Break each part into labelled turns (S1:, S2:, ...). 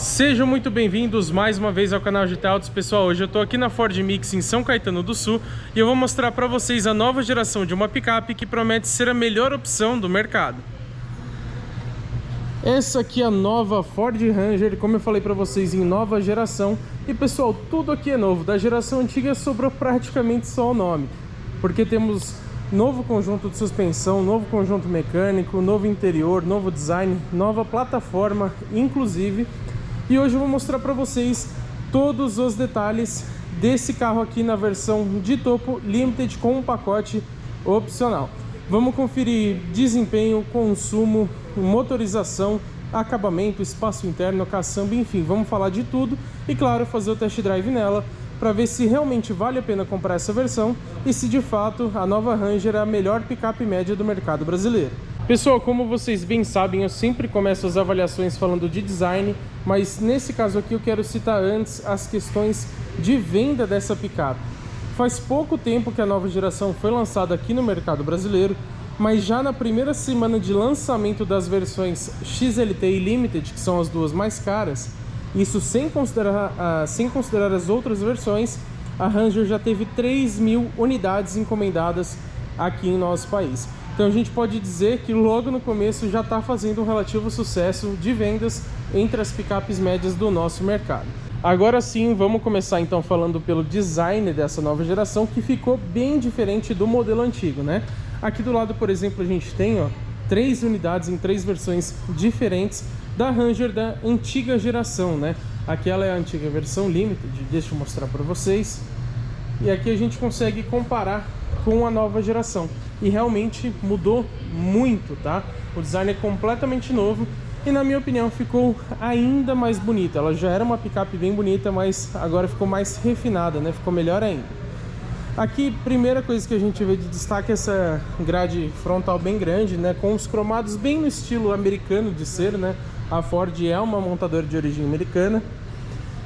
S1: Sejam muito bem-vindos mais uma vez ao canal GT Autos. Pessoal, hoje eu tô aqui na Ford Mix em São Caetano do Sul e eu vou mostrar para vocês a nova geração de uma picape que promete ser a melhor opção do mercado. Essa aqui é a nova Ford Ranger, como eu falei para vocês, em nova geração. E pessoal, tudo aqui é novo, da geração antiga sobrou praticamente só o nome, porque temos novo conjunto de suspensão, novo conjunto mecânico, novo interior, novo design, nova plataforma inclusive. E hoje eu vou mostrar para vocês todos os detalhes desse carro aqui na versão de topo Limited com um pacote opcional. Vamos conferir desempenho, consumo, motorização, acabamento, espaço interno, caçamba, enfim, vamos falar de tudo e claro, fazer o test drive nela para ver se realmente vale a pena comprar essa versão e se de fato a nova Ranger é a melhor picape média do mercado brasileiro. Pessoal, como vocês bem sabem, eu sempre começo as avaliações falando de design, mas nesse caso aqui eu quero citar antes as questões de venda dessa picape. Faz pouco tempo que a nova geração foi lançada aqui no mercado brasileiro, mas já na primeira semana de lançamento das versões XLT e Limited, que são as duas mais caras, isso sem considerar as outras versões, a Ranger já teve 3.000 unidades encomendadas aqui em nosso país. Então a gente pode dizer que logo no começo já está fazendo um relativo sucesso de vendas entre as picapes médias do nosso mercado. Agora sim, vamos começar então falando pelo design dessa nova geração, que ficou bem diferente do modelo antigo, né? Aqui do lado, por exemplo, a gente tem 3 unidades em 3 versões diferentes da Ranger da antiga geração, né? Aquela é a antiga versão Limited, deixa eu mostrar para vocês. E aqui a gente consegue comparar com a nova geração. E realmente mudou muito, tá? O design é completamente novo e na minha opinião ficou ainda mais bonita. Ela já era uma picape bem bonita, mas agora ficou mais refinada, né? Ficou melhor ainda. Aqui, primeira coisa que a gente vê de destaque é essa grade frontal bem grande, né? Com os cromados bem no estilo americano de ser, né? A Ford é uma montadora de origem americana.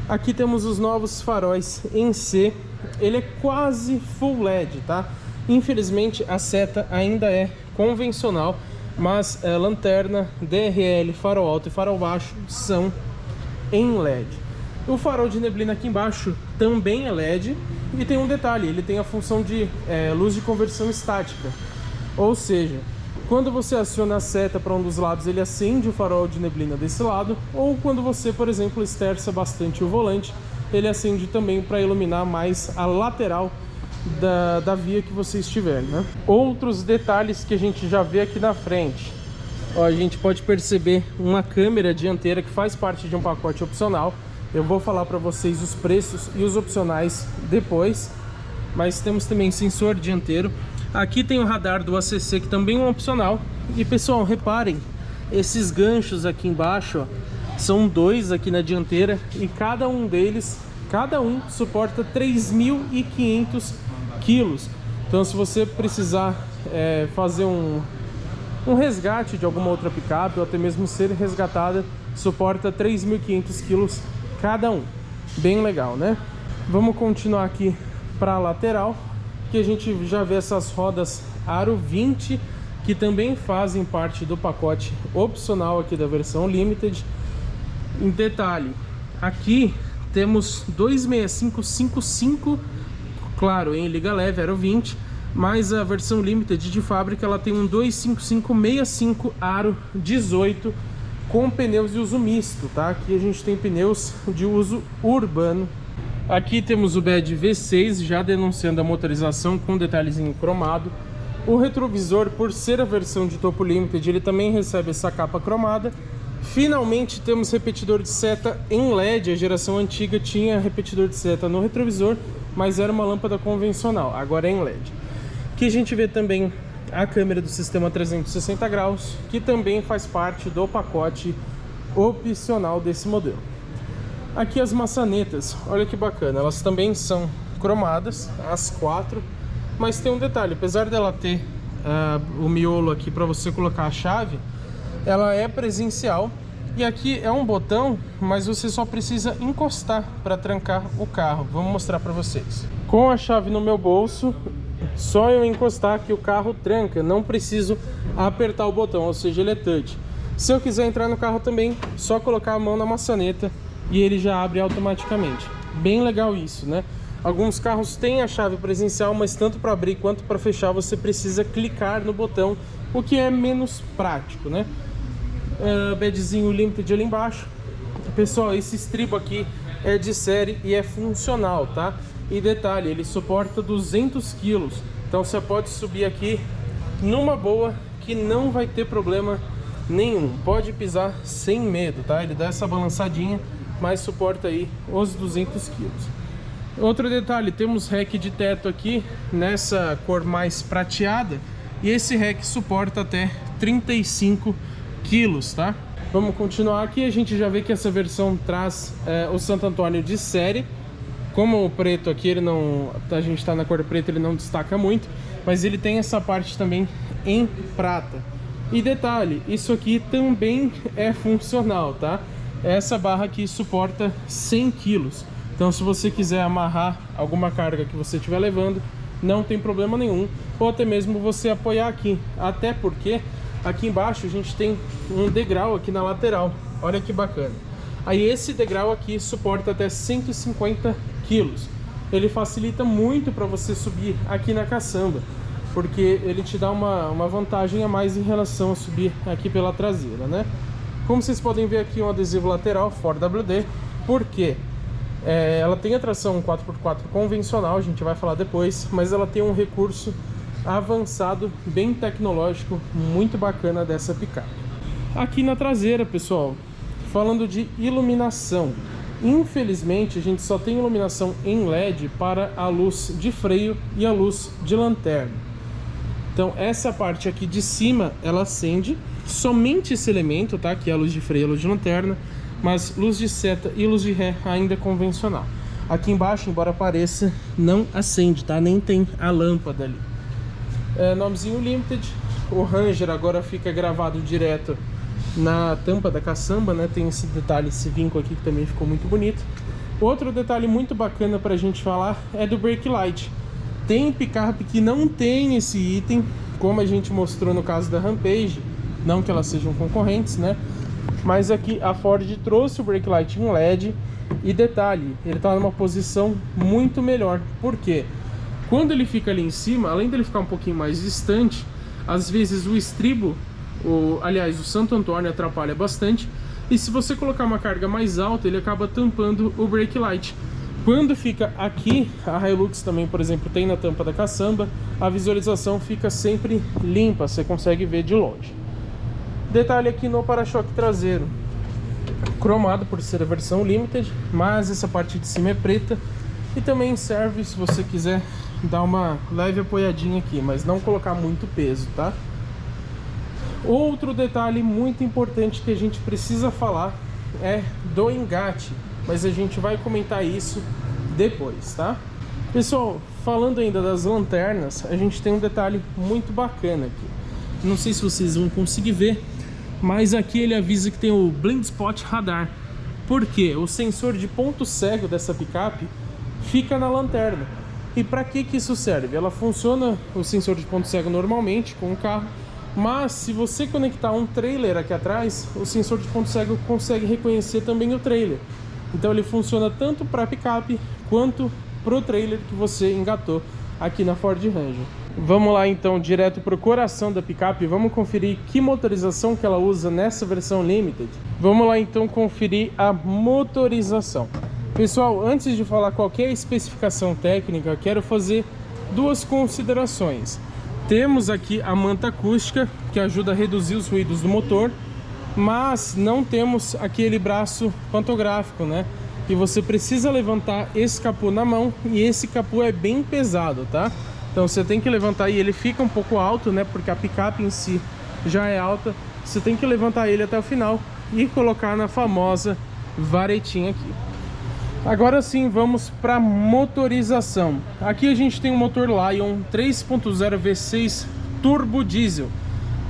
S1: Aqui temos os novos faróis em C. Ele é quase full LED, tá? Infelizmente a seta ainda é convencional, mas lanterna, DRL, farol alto e farol baixo são em LED. O farol de neblina aqui embaixo também é LED e tem um detalhe, ele tem a função de luz de conversão estática, ou seja, quando você aciona a seta para um dos lados ele acende o farol de neblina desse lado, ou quando você, por exemplo, esterça bastante o volante, ele acende também para iluminar mais a lateral da via que você estiver, né? Outros detalhes que a gente já vê aqui na frente, a gente pode perceber uma câmera dianteira que faz parte de um pacote opcional. Eu vou falar para vocês os preços e os opcionais depois, mas temos também sensor dianteiro. Aqui tem o radar do ACC, que também é um opcional. E pessoal, reparem, esses ganchos aqui embaixo, são 2 aqui na dianteira e cada um deles, suporta 3.500 quilos. Então se você precisar fazer um resgate de alguma outra picape ou até mesmo ser resgatada, suporta 3.500 quilos cada um. Bem legal, né? Vamos continuar aqui para a lateral, que a gente já vê essas rodas Aro 20, que também fazem parte do pacote opcional aqui da versão Limited. Em detalhe, aqui temos 26555, claro, em liga leve, Aro 20, mas a versão Limited de fábrica ela tem um 25565 Aro 18 com pneus de uso misto, tá? Aqui a gente tem pneus de uso urbano. Aqui temos o BED V6 já denunciando a motorização com detalhezinho cromado. O retrovisor, por ser a versão de topo Limited, ele também recebe essa capa cromada. Finalmente temos repetidor de seta em LED. A geração antiga tinha repetidor de seta no retrovisor, mas era uma lâmpada convencional, agora é em LED. Aqui a gente vê também a câmera do sistema 360 graus, que também faz parte do pacote opcional desse modelo. Aqui as maçanetas, olha que bacana, elas também são cromadas, as 4, mas tem um detalhe, apesar dela ter o miolo aqui para você colocar a chave, ela é presencial. E aqui é um botão, mas você só precisa encostar para trancar o carro. Vamos mostrar para vocês. Com a chave no meu bolso, só eu encostar que o carro tranca. Não preciso apertar o botão, ou seja, ele é touch. Se eu quiser entrar no carro também, só colocar a mão na maçaneta e ele já abre automaticamente. Bem legal isso, né? Alguns carros têm a chave presencial, mas tanto para abrir quanto para fechar você precisa clicar no botão, o que é menos prático, né? Badgezinho Limited ali embaixo. Pessoal, esse estribo aqui é de série e é funcional, tá? E detalhe, ele suporta 200 kg, então você pode subir aqui numa boa que não vai ter problema nenhum. Pode pisar sem medo, tá? Ele dá essa balançadinha, mas suporta aí os 200 kg. Outro detalhe, temos rack de teto aqui nessa cor mais prateada e esse rack suporta até 35 kg, tá? Vamos continuar aqui. A gente já vê que essa versão traz o Santo Antônio de série. Como o preto aqui, ele não, a gente tá na cor preta, ele não destaca muito, mas ele tem essa parte também em prata. E detalhe, isso aqui também é funcional, tá? Essa barra aqui suporta 100 kg. Então se você quiser amarrar alguma carga que você estiver levando, não tem problema nenhum. Ou até mesmo você apoiar aqui. Até porque aqui embaixo a gente tem um degrau aqui na lateral. Olha que bacana. Aí esse degrau aqui suporta até 150 kg. Ele facilita muito para você subir aqui na caçamba, porque ele te dá uma vantagem a mais em relação a subir aqui pela traseira, né? Como vocês podem ver aqui, um adesivo lateral Ford WD. Por quê? Ela tem a tração 4x4 convencional, a gente vai falar depois, mas ela tem um recurso avançado, bem tecnológico, muito bacana dessa picape. Aqui na traseira, pessoal, falando de iluminação, infelizmente a gente só tem iluminação em LED para a luz de freio e a luz de lanterna. Então essa parte aqui de cima ela acende, somente esse elemento, tá? Que é a luz de freio e a luz de lanterna, mas luz de seta e luz de ré ainda é convencional. Aqui embaixo, embora apareça, não acende, tá? Nem tem a lâmpada ali. Nomezinho Limited. O Ranger agora fica gravado direto na tampa da caçamba, né? Tem esse detalhe, esse vinco aqui que também ficou muito bonito. Outro detalhe muito bacana pra gente falar é do brake light. Tem picape que não tem esse item, como a gente mostrou no caso da Rampage, não que elas sejam concorrentes, né? Mas aqui a Ford trouxe o brake light em LED e detalhe, ele tá numa posição muito melhor. Por quê? Quando ele fica ali em cima, além dele ficar um pouquinho mais distante, às vezes o estribo, aliás, o Santo Antônio atrapalha bastante. E se você colocar uma carga mais alta, ele acaba tampando o brake light. Quando fica aqui, a Hilux também, por exemplo, tem na tampa da caçamba, a visualização fica sempre limpa, você consegue ver de longe. Detalhe aqui no para-choque traseiro, cromado por ser a versão Limited, mas essa parte de cima é preta. E também serve se você quiser dar uma leve apoiadinha aqui, mas não colocar muito peso, tá? Outro detalhe muito importante que a gente precisa falar é do engate, mas a gente vai comentar isso depois, tá? Pessoal, falando ainda das lanternas, a gente tem um detalhe muito bacana aqui. Não sei se vocês vão conseguir ver, mas aqui ele avisa que tem o Blind Spot Radar. Por quê? O sensor de ponto cego dessa picape fica na lanterna. E para que isso serve? Ela funciona, o sensor de ponto cego normalmente com o carro, mas se você conectar um trailer aqui atrás, o sensor de ponto cego consegue reconhecer também o trailer. Então ele funciona tanto para a picape quanto para o trailer que você engatou aqui na Ford Ranger. Vamos lá então direto para o coração da picape, vamos conferir que motorização que ela usa nessa versão Limited. Vamos lá então conferir a motorização. Pessoal, antes de falar qualquer especificação técnica, quero fazer duas considerações. Temos aqui a manta acústica, que ajuda a reduzir os ruídos do motor, mas não temos aquele braço pantográfico, né? E você precisa levantar esse capô na mão, e esse capô é bem pesado, tá? Então você tem que levantar, e ele fica um pouco alto, né? Porque a picape em si já é alta. Você tem que levantar ele até o final e colocar na famosa varetinha aqui. Agora sim, vamos para motorização. Aqui a gente tem um motor Lion 3.0 V6 turbo diesel.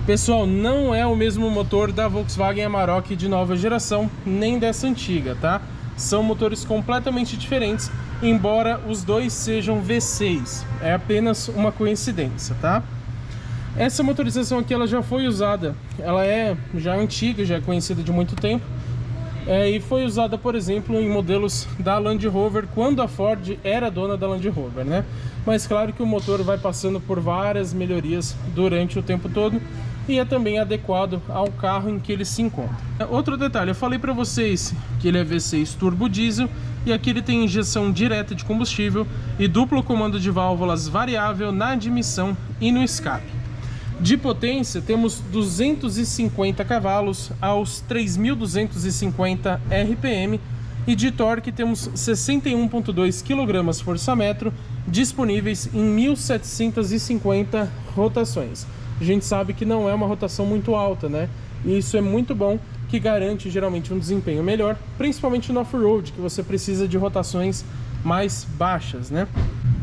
S1: Pessoal, não é o mesmo motor da Volkswagen Amarok de nova geração, nem dessa antiga, tá? São motores completamente diferentes, embora os dois sejam V6. É apenas uma coincidência, tá? Essa motorização aqui ela já foi usada, ela é já antiga, já é conhecida de muito tempo, e foi usada, por exemplo, em modelos da Land Rover, quando a Ford era dona da Land Rover, né? Mas claro que o motor vai passando por várias melhorias durante o tempo todo e é também adequado ao carro em que ele se encontra. Outro detalhe, eu falei para vocês que ele é V6 turbo diesel e aqui ele tem injeção direta de combustível e duplo comando de válvulas variável na admissão e no escape. De potência, temos 250 cavalos aos 3.250 RPM e de torque temos 61,2 kgfm disponíveis em 1.750 rotações. A gente sabe que não é uma rotação muito alta, né? E isso é muito bom, que garante geralmente um desempenho melhor, principalmente no off-road, que você precisa de rotações mais baixas, né?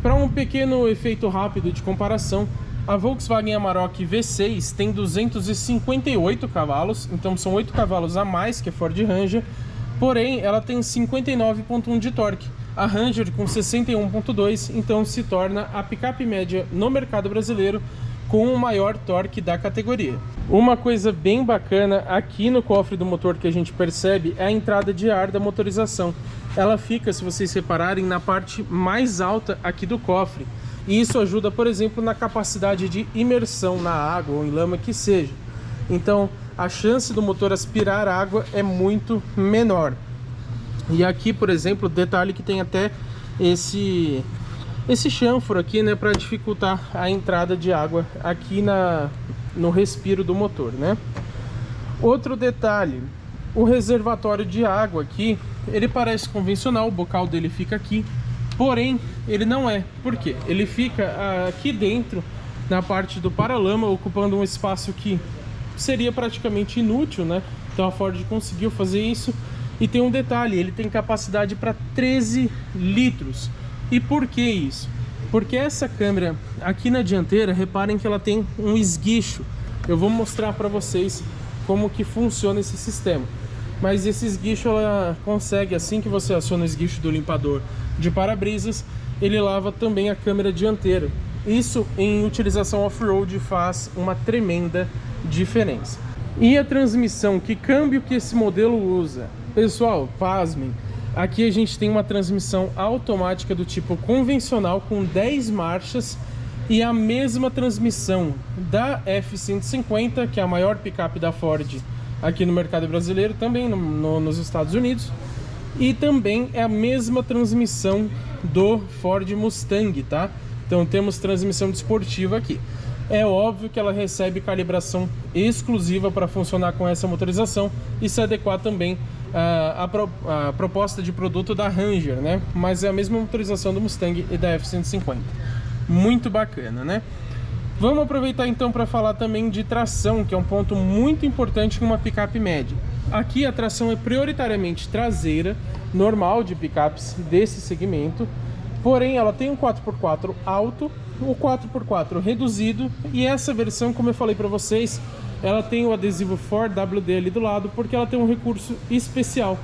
S1: Para um pequeno efeito rápido de comparação, a Volkswagen Amarok V6 tem 258 cavalos, então são 8 cavalos a mais que a Ford Ranger, porém ela tem 59,1 de torque. A Ranger com 61,2, então se torna a picape média no mercado brasileiro com o maior torque da categoria. Uma coisa bem bacana aqui no cofre do motor que a gente percebe é a entrada de ar da motorização. Ela fica, se vocês repararem, na parte mais alta aqui do cofre. E isso ajuda, por exemplo, na capacidade de imersão na água ou em lama que seja. Então, a chance do motor aspirar água é muito menor. E aqui, por exemplo, detalhe que tem até esse chanfro aqui, né, para dificultar a entrada de água aqui no respiro do motor, né? Outro detalhe, o reservatório de água aqui, ele parece convencional, o bocal dele fica aqui. Porém, ele não é. Por quê? Ele fica aqui dentro, na parte do paralama, ocupando um espaço que seria praticamente inútil, né? Então a Ford conseguiu fazer isso. E tem um detalhe, ele tem capacidade para 13 litros. E por que isso? Porque essa câmera aqui na dianteira, reparem que ela tem um esguicho. Eu vou mostrar para vocês como que funciona esse sistema. Mas esse esguicho ela consegue, assim que você aciona o esguicho do limpador de para-brisas, ele lava também a câmera dianteira. Isso em utilização off-road faz uma tremenda diferença. E a transmissão, que câmbio que esse modelo usa? Pessoal, pasmem, aqui a gente tem uma transmissão automática do tipo convencional com 10 marchas e a mesma transmissão da F-150, que é a maior picape da Ford aqui no mercado brasileiro, também nos Estados Unidos. E também é a mesma transmissão do Ford Mustang, tá? Então temos transmissão desportiva aqui. É óbvio que ela recebe calibração exclusiva para funcionar com essa motorização e se adequar também à proposta de produto da Ranger, né? Mas é a mesma motorização do Mustang e da F-150. Muito bacana, né? Vamos aproveitar então para falar também de tração, que é um ponto muito importante em uma picape média. Aqui a tração é prioritariamente traseira, normal de picapes desse segmento, porém ela tem um 4x4 alto, o 4x4 reduzido, e essa versão, como eu falei para vocês, ela tem o adesivo 4WD ali do lado, porque ela tem um recurso especial.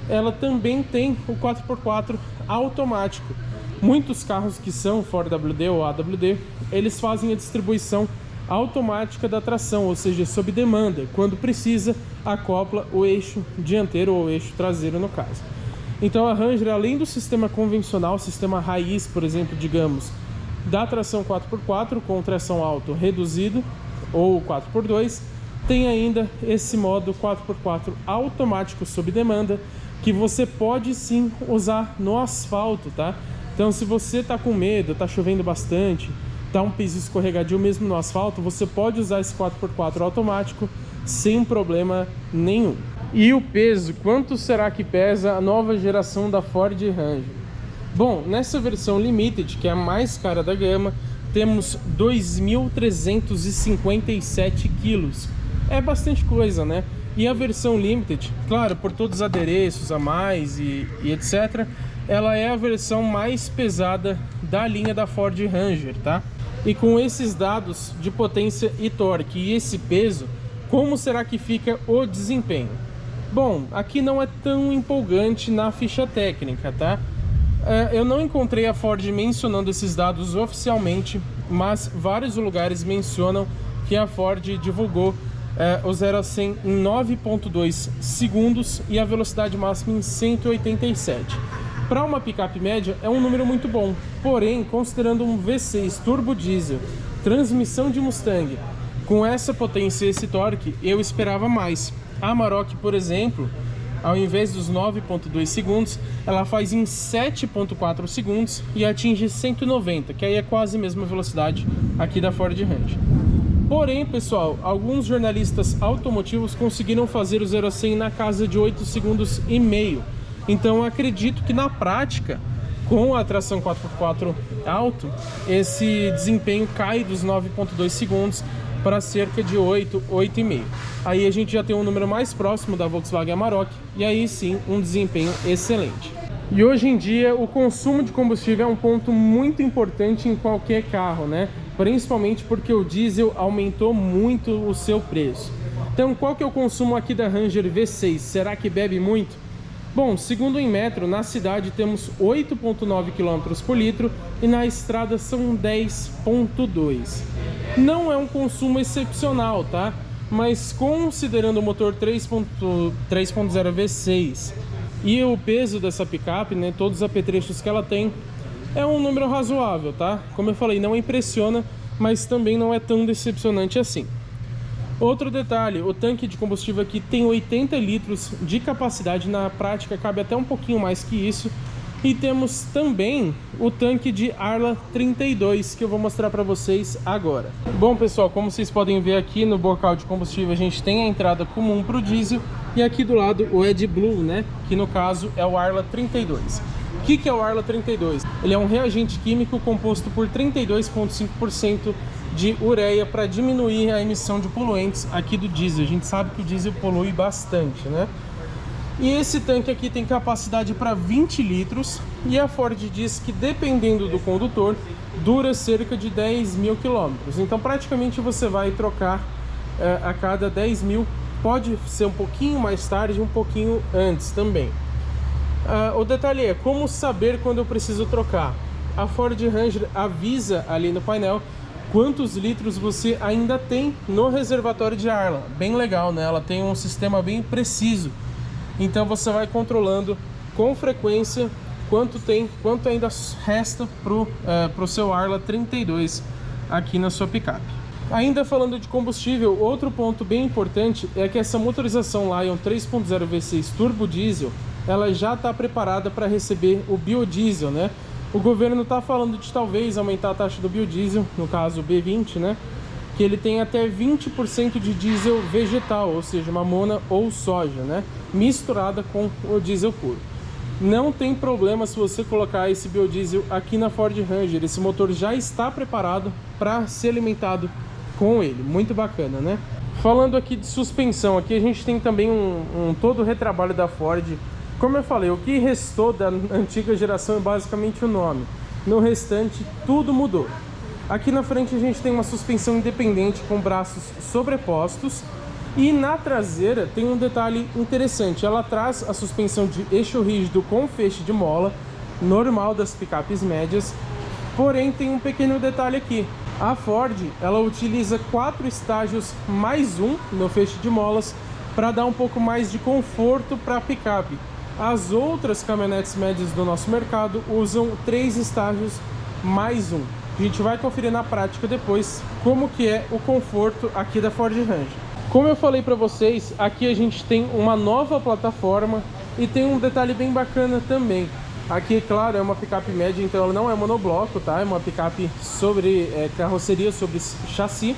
S1: Ela também tem o 4x4 automático. Muitos carros que são 4WD ou AWD, eles fazem a distribuição automática da tração, ou seja, sob demanda. Quando precisa, acopla o eixo dianteiro ou o eixo traseiro no caso. Então a Ranger, além do sistema convencional, sistema raiz, por exemplo, digamos, da tração 4x4 com tração auto reduzido ou 4x2, tem ainda esse modo 4x4 automático sob demanda, que você pode sim usar no asfalto, tá? Então se você tá com medo, tá chovendo bastante, tá um piso escorregadio mesmo no asfalto, você pode usar esse 4x4 automático sem problema nenhum. E o peso, quanto será que pesa a nova geração da Ford Ranger? Bom, nessa versão Limited, que é a mais cara da gama, temos 2.357 quilos. É bastante coisa, né? E a versão Limited, claro, por todos os adereços a mais e etc., ela é a versão mais pesada da linha da Ford Ranger, tá? E com esses dados de potência e torque e esse peso, como será que fica o desempenho? Bom, aqui não é tão empolgante na ficha técnica, tá? Eu não encontrei a Ford mencionando esses dados oficialmente, mas vários lugares mencionam que a Ford divulgou o 0 a 100 em 9,2 segundos e a velocidade máxima em 187. Para uma picape média é um número muito bom, porém, considerando um V6 turbo diesel, transmissão de Mustang, com essa potência e esse torque, eu esperava mais. A Amarok, por exemplo, ao invés dos 9,2 segundos, ela faz em 7,4 segundos e atinge 190, que aí é quase a mesma velocidade aqui da Ford Ranger. Porém, pessoal, alguns jornalistas automotivos conseguiram fazer o 0 a 100 na casa de 8 segundos e meio. Então, acredito que na prática, com a tração 4x4 alto, esse desempenho cai dos 9,2 segundos para cerca de 8,5. Aí a gente já tem um número mais próximo da Volkswagen Amarok e aí sim um desempenho excelente. E hoje em dia o consumo de combustível é um ponto muito importante em qualquer carro, né? Principalmente porque o diesel aumentou muito o seu preço. Então qual que é o consumo aqui da Ranger V6? Será que bebe muito? Bom, segundo o Inmetro, na cidade temos 8,9 km por litro e na estrada são 10,2. Não é um consumo excepcional, tá? Mas considerando o motor 3.0 V6 e o peso dessa picape, né, todos os apetrechos que ela tem, é um número razoável, tá? Como eu falei, não impressiona, mas também não é tão decepcionante assim. Outro detalhe, o tanque de combustível aqui tem 80 litros de capacidade, na prática cabe até um pouquinho mais que isso. E temos também o tanque de Arla 32, que eu vou mostrar para vocês agora. Bom, pessoal, como vocês podem ver aqui no bocal de combustível, a gente tem a entrada comum para o diesel e aqui do lado o AdBlue, né? Que no caso é o Arla 32. O que é o Arla 32? Ele é um reagente químico composto por 32,5% de ureia para diminuir a emissão de poluentes aqui do diesel. A gente sabe que o diesel polui bastante, né? E esse tanque aqui tem capacidade para 20 litros e a Ford diz que, dependendo do condutor, dura cerca de 10 mil quilômetros. Então praticamente você vai trocar a cada 10 mil, pode ser um pouquinho mais tarde, um pouquinho antes também. O detalhe é como saber quando eu preciso trocar. A Ford Ranger avisa ali no painel quantos litros você ainda tem no reservatório de Arla. Bem legal, né? Ela tem um sistema bem preciso. Então você vai controlando com frequência quanto ainda resta pro seu Arla 32 aqui na sua picape. Ainda falando de combustível, outro ponto bem importante é que essa motorização Lion 3.0 V6 turbo diesel, ela já está preparada para receber o biodiesel, né? O governo está falando de talvez aumentar a taxa do biodiesel, no caso o B20, né? Que ele tem até 20% de diesel vegetal, ou seja, mamona ou soja, né? Misturada com o diesel puro. Não tem problema se você colocar esse biodiesel aqui na Ford Ranger. Esse motor já está preparado para ser alimentado com ele. Muito bacana, né? Falando aqui de suspensão, aqui a gente tem também todo o retrabalho da Ford. Como eu falei, o que restou da antiga geração é basicamente o nome. No restante, tudo mudou. Aqui na frente a gente tem uma suspensão independente com braços sobrepostos. E na traseira tem um detalhe interessante. Ela traz a suspensão de eixo rígido com feixe de mola, normal das picapes médias. Porém, tem um pequeno detalhe aqui. A Ford, ela utiliza 4 estágios mais um no feixe de molas para dar um pouco mais de conforto para a picape. As outras caminhonetes médias do nosso mercado usam 3 estágios mais um. A gente vai conferir na prática depois como que é o conforto aqui da Ford Ranger. Como eu falei para vocês, aqui a gente tem uma nova plataforma e tem um detalhe bem bacana também. Aqui, claro, é uma picape média, então ela não é monobloco, tá? É uma picape sobre carroceria, sobre chassi.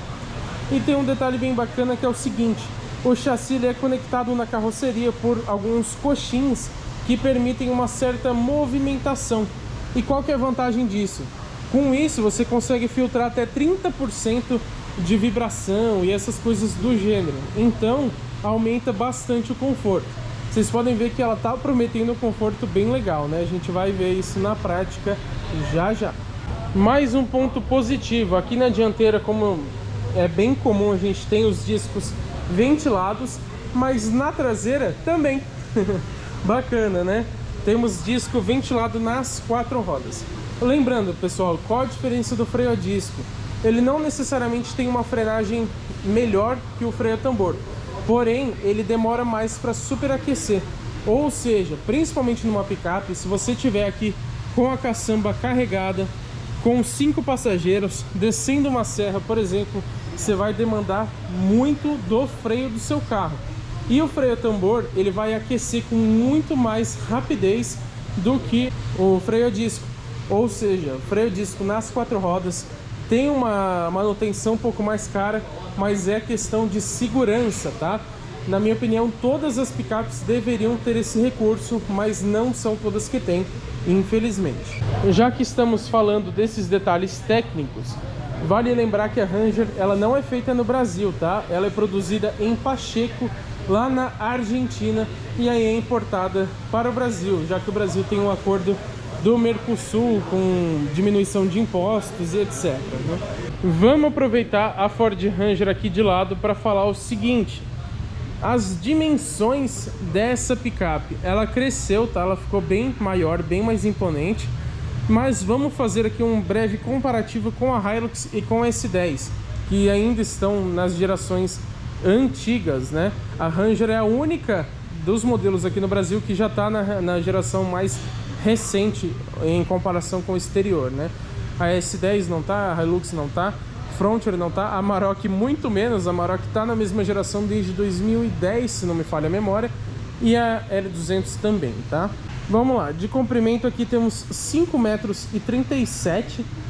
S1: E tem um detalhe bem bacana que é o seguinte: o chassi ele é conectado na carroceria por alguns coxins que permitem uma certa movimentação. E qual que é a vantagem disso? Com isso você consegue filtrar até 30% de vibração e essas coisas do gênero. Então aumenta bastante o conforto. Vocês podem ver que ela está prometendo um conforto bem legal, né? A gente vai ver isso na prática já já. Mais um ponto positivo, aqui na dianteira, como é bem comum, a gente tem os discos ventilados, mas na traseira também. Bacana, né? Temos disco ventilado nas 4 rodas. Lembrando, pessoal, qual a diferença do freio a disco? ele não necessariamente tem uma frenagem melhor que o freio a tambor, porém ele demora mais para superaquecer. Ou seja, principalmente numa picape, se você tiver aqui com a caçamba carregada, com 5 passageiros, descendo uma serra, por exemplo, você vai demandar muito do freio do seu carro. E o freio a tambor, ele vai aquecer com muito mais rapidez do que o freio a disco. Ou seja, o freio a disco nas 4 rodas tem uma manutenção um pouco mais cara, mas é questão de segurança, tá? Na minha opinião, todas as picapes deveriam ter esse recurso, mas não são todas que têm, infelizmente. Já que estamos falando desses detalhes técnicos, vale lembrar que a Ranger, ela não é feita no Brasil, tá? Ela é produzida em Pacheco, lá na Argentina, e aí é importada para o Brasil, já que o Brasil tem um acordo do Mercosul com diminuição de impostos e etc, né? Vamos aproveitar a Ford Ranger aqui de lado para falar o seguinte: as dimensões dessa picape, ela cresceu, tá? Ela ficou bem maior, bem mais imponente. Mas vamos fazer aqui um breve comparativo com a Hilux e com a S10, que ainda estão nas gerações antigas, né? A Ranger é a única dos modelos aqui no Brasil que já está na geração mais recente em comparação com o exterior, né? A S10 não tá, a Hilux não tá, Frontier não tá, a Amarok muito menos. A Amarok tá na mesma geração desde 2010, se não me falha a memória, e a L200 também, tá? Vamos lá, de comprimento aqui temos 5,37 metros,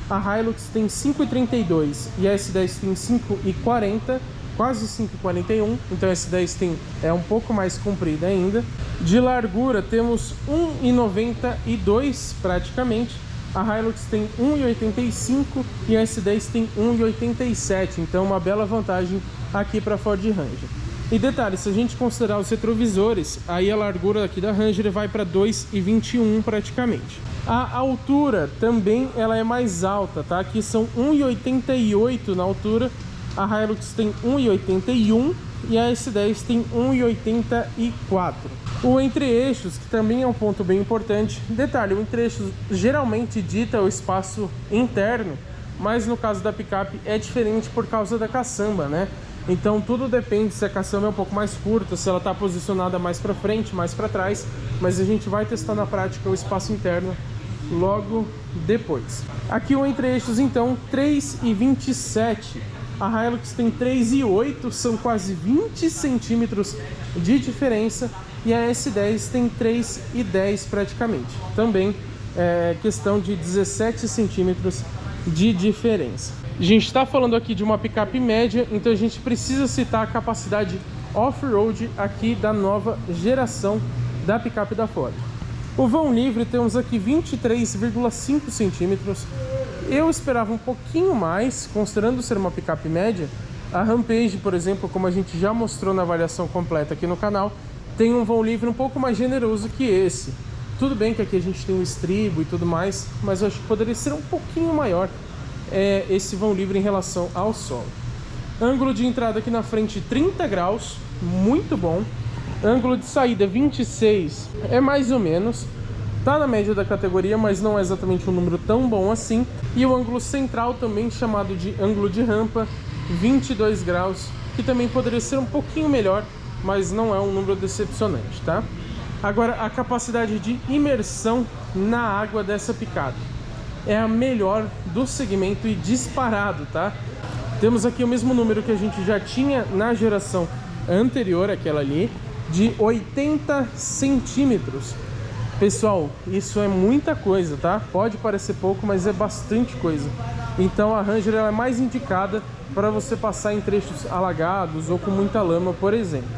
S1: a Hilux tem 5,32 e a S10 tem 5,40, quase 5,41, então a S10 é um pouco mais comprida ainda. De largura temos 1,92 praticamente, a Hilux tem 1,85 e a S10 tem 1,87, então uma bela vantagem aqui para a Ford Ranger. E detalhe, se a gente considerar os retrovisores, aí a largura aqui da Ranger vai para 2,21 praticamente. A altura também ela é mais alta, tá? Aqui são 1,88 na altura, a Hilux tem 1,81 e a S10 tem 1,84. O entre-eixos, que também é um ponto bem importante. Detalhe, o entre-eixos geralmente dita o espaço interno, mas no caso da picape é diferente por causa da caçamba, né? Então tudo depende se a caçamba é um pouco mais curta, se ela está posicionada mais para frente, mais para trás, mas a gente vai testar na prática o espaço interno logo depois. Aqui o entre-eixos então 3,27, a Hilux tem 3,8, são quase 20 centímetros de diferença, e a S10 tem 3,10 praticamente, também é questão de 17 centímetros de diferença. A gente está falando aqui de uma picape média, então a gente precisa citar a capacidade off-road aqui da nova geração da picape da Ford. O vão livre temos aqui 23,5 centímetros. Eu esperava um pouquinho mais, considerando ser uma picape média. A Rampage, por exemplo, como a gente já mostrou na avaliação completa aqui no canal, tem um vão livre um pouco mais generoso que esse. Tudo bem que aqui a gente tem um estribo e tudo mais, mas eu acho que poderia ser um pouquinho maior esse vão livre em relação ao solo. Ângulo de entrada aqui na frente 30 graus, muito bom. Ângulo de saída 26, é mais ou menos. Tá na média da categoria, mas não é exatamente um número tão bom assim. E o ângulo central, também chamado de ângulo de rampa, 22 graus, que também poderia ser um pouquinho melhor, mas não é um número decepcionante, tá? Agora, a capacidade de imersão na água dessa picape é a melhor do segmento e disparado, tá? Temos aqui o mesmo número que a gente já tinha na geração anterior, aquela ali, de 80 centímetros. Pessoal, isso é muita coisa, tá? Pode parecer pouco, mas é bastante coisa. Então a Ranger ela é mais indicada para você passar em trechos alagados ou com muita lama, por exemplo.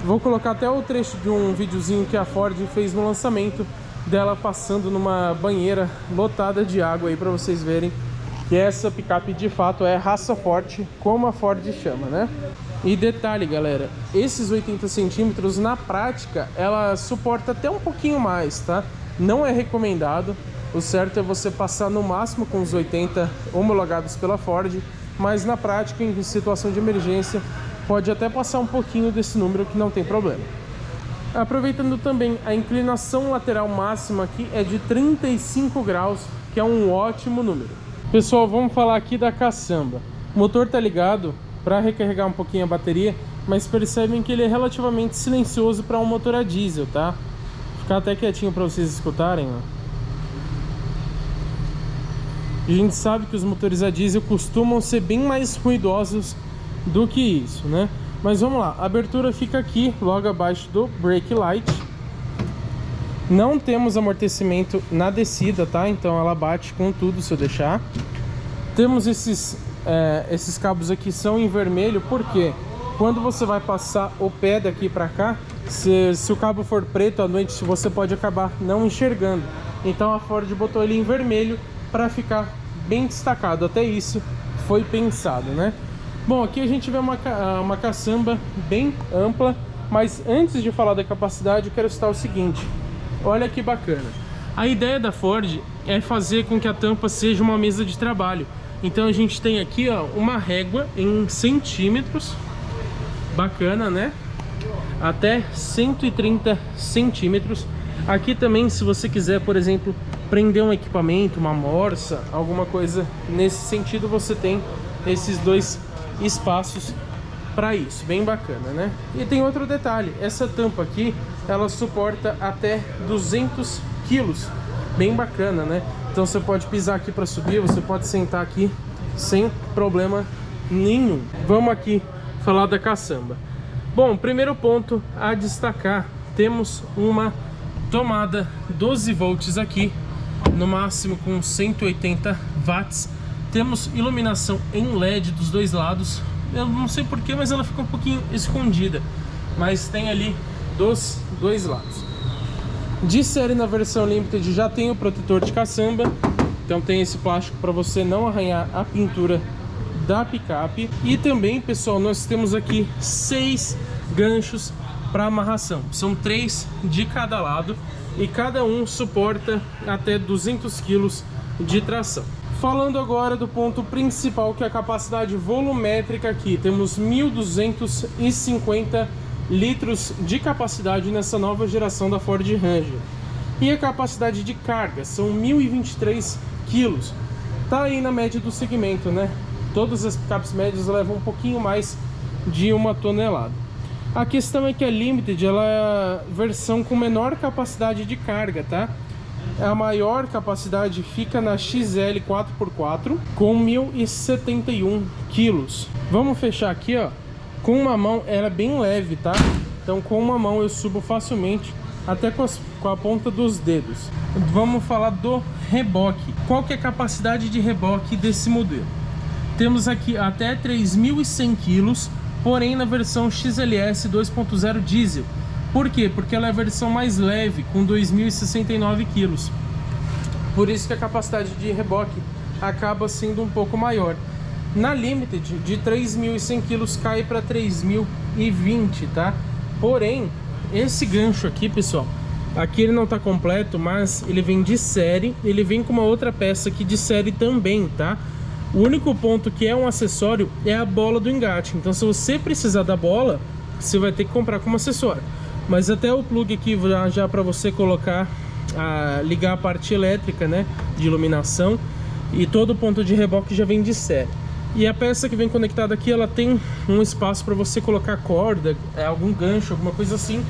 S1: Vou colocar até o trecho de um videozinho que a Ford fez no lançamento dela passando numa banheira lotada de água aí para vocês verem que essa picape de fato é raça forte, como a Ford chama, né? E detalhe, galera, esses 80 centímetros na prática ela suporta até um pouquinho mais, tá? Não é recomendado, o certo é você passar no máximo com os 80 homologados pela Ford, mas na prática, em situação de emergência, pode até passar um pouquinho desse número que não tem problema. Aproveitando também, a inclinação lateral máxima aqui é de 35 graus, que é um ótimo número. Pessoal, vamos falar aqui da caçamba. O motor tá ligado para recarregar um pouquinho a bateria, mas percebem que ele é relativamente silencioso para um motor a diesel, tá? Vou ficar até quietinho para vocês escutarem, ó. A gente sabe que os motores a diesel costumam ser bem mais ruidosos do que isso, né? Mas vamos lá, a abertura fica aqui, logo abaixo do brake light. Não temos amortecimento na descida, tá? Então ela bate com tudo se eu deixar. Temos esses cabos aqui são em vermelho, porque quando você vai passar o pé daqui para cá, se o cabo for preto à noite, você pode acabar não enxergando. Então a Ford botou ele em vermelho para ficar bem destacado. Até isso foi pensado, né? Bom, aqui a gente vê uma caçamba bem ampla, mas antes de falar da capacidade, eu quero citar o seguinte. Olha que bacana. A ideia da Ford é fazer com que a tampa seja uma mesa de trabalho. Então a gente tem aqui, ó, uma régua em centímetros. Bacana, né? Até 130 centímetros. Aqui também, se você quiser, por exemplo, prender um equipamento, uma morsa, alguma coisa nesse sentido, você tem esses dois espaços para isso, bem bacana, né? E tem outro detalhe, essa tampa aqui, ela suporta até 200 quilos, bem bacana, né? Então você pode pisar aqui para subir, você pode sentar aqui sem problema nenhum. Vamos aqui falar da caçamba. Bom, primeiro ponto a destacar, temos uma tomada 12 volts aqui, no máximo com 180 watts. Temos iluminação em LED dos dois lados. Eu não sei porquê, mas ela fica um pouquinho escondida, mas tem ali dos dois lados. De série, na versão Limited já tem o protetor de caçamba, então tem esse plástico para você não arranhar a pintura da picape. E também, pessoal, nós temos aqui 6 ganchos para amarração, são 3 de cada lado e cada um suporta até 200 kg de tração. Falando agora do ponto principal, que é a capacidade volumétrica aqui, temos 1.250 litros de capacidade nessa nova geração da Ford Ranger. E a capacidade de carga são 1.023 quilos. Tá aí na média do segmento, né? Todas as picapes médias levam um pouquinho mais de 1 tonelada. A questão é que a Limited, ela é a versão com menor capacidade de carga, tá? A maior capacidade fica na XL 4x4 com 1.071 quilos. Vamos fechar aqui, ó. Com uma mão ela é bem leve, tá? Então com uma mão eu subo facilmente, até com a ponta dos dedos. Vamos falar do reboque. Qual que é a capacidade de reboque desse modelo? Temos aqui até 3.100 quilos, porém na versão XLS 2.0 diesel. Por quê? Porque ela é a versão mais leve, com 2.069 quilos. Por isso que a capacidade de reboque acaba sendo um pouco maior. Na Limited, de 3.100 quilos cai para 3.020, tá? Porém, esse gancho aqui, pessoal, aqui ele não está completo, mas ele vem de série. Ele vem com uma outra peça aqui de série também, tá? O único ponto que é um acessório é a bola do engate. Então, se você precisar da bola, você vai ter que comprar como acessório. Mas até o plug aqui já para você colocar, ligar a parte elétrica, né, de iluminação, e todo o ponto de reboque já vem de série. E a peça que vem conectada aqui, ela tem um espaço para você colocar corda, algum gancho, alguma coisa assim.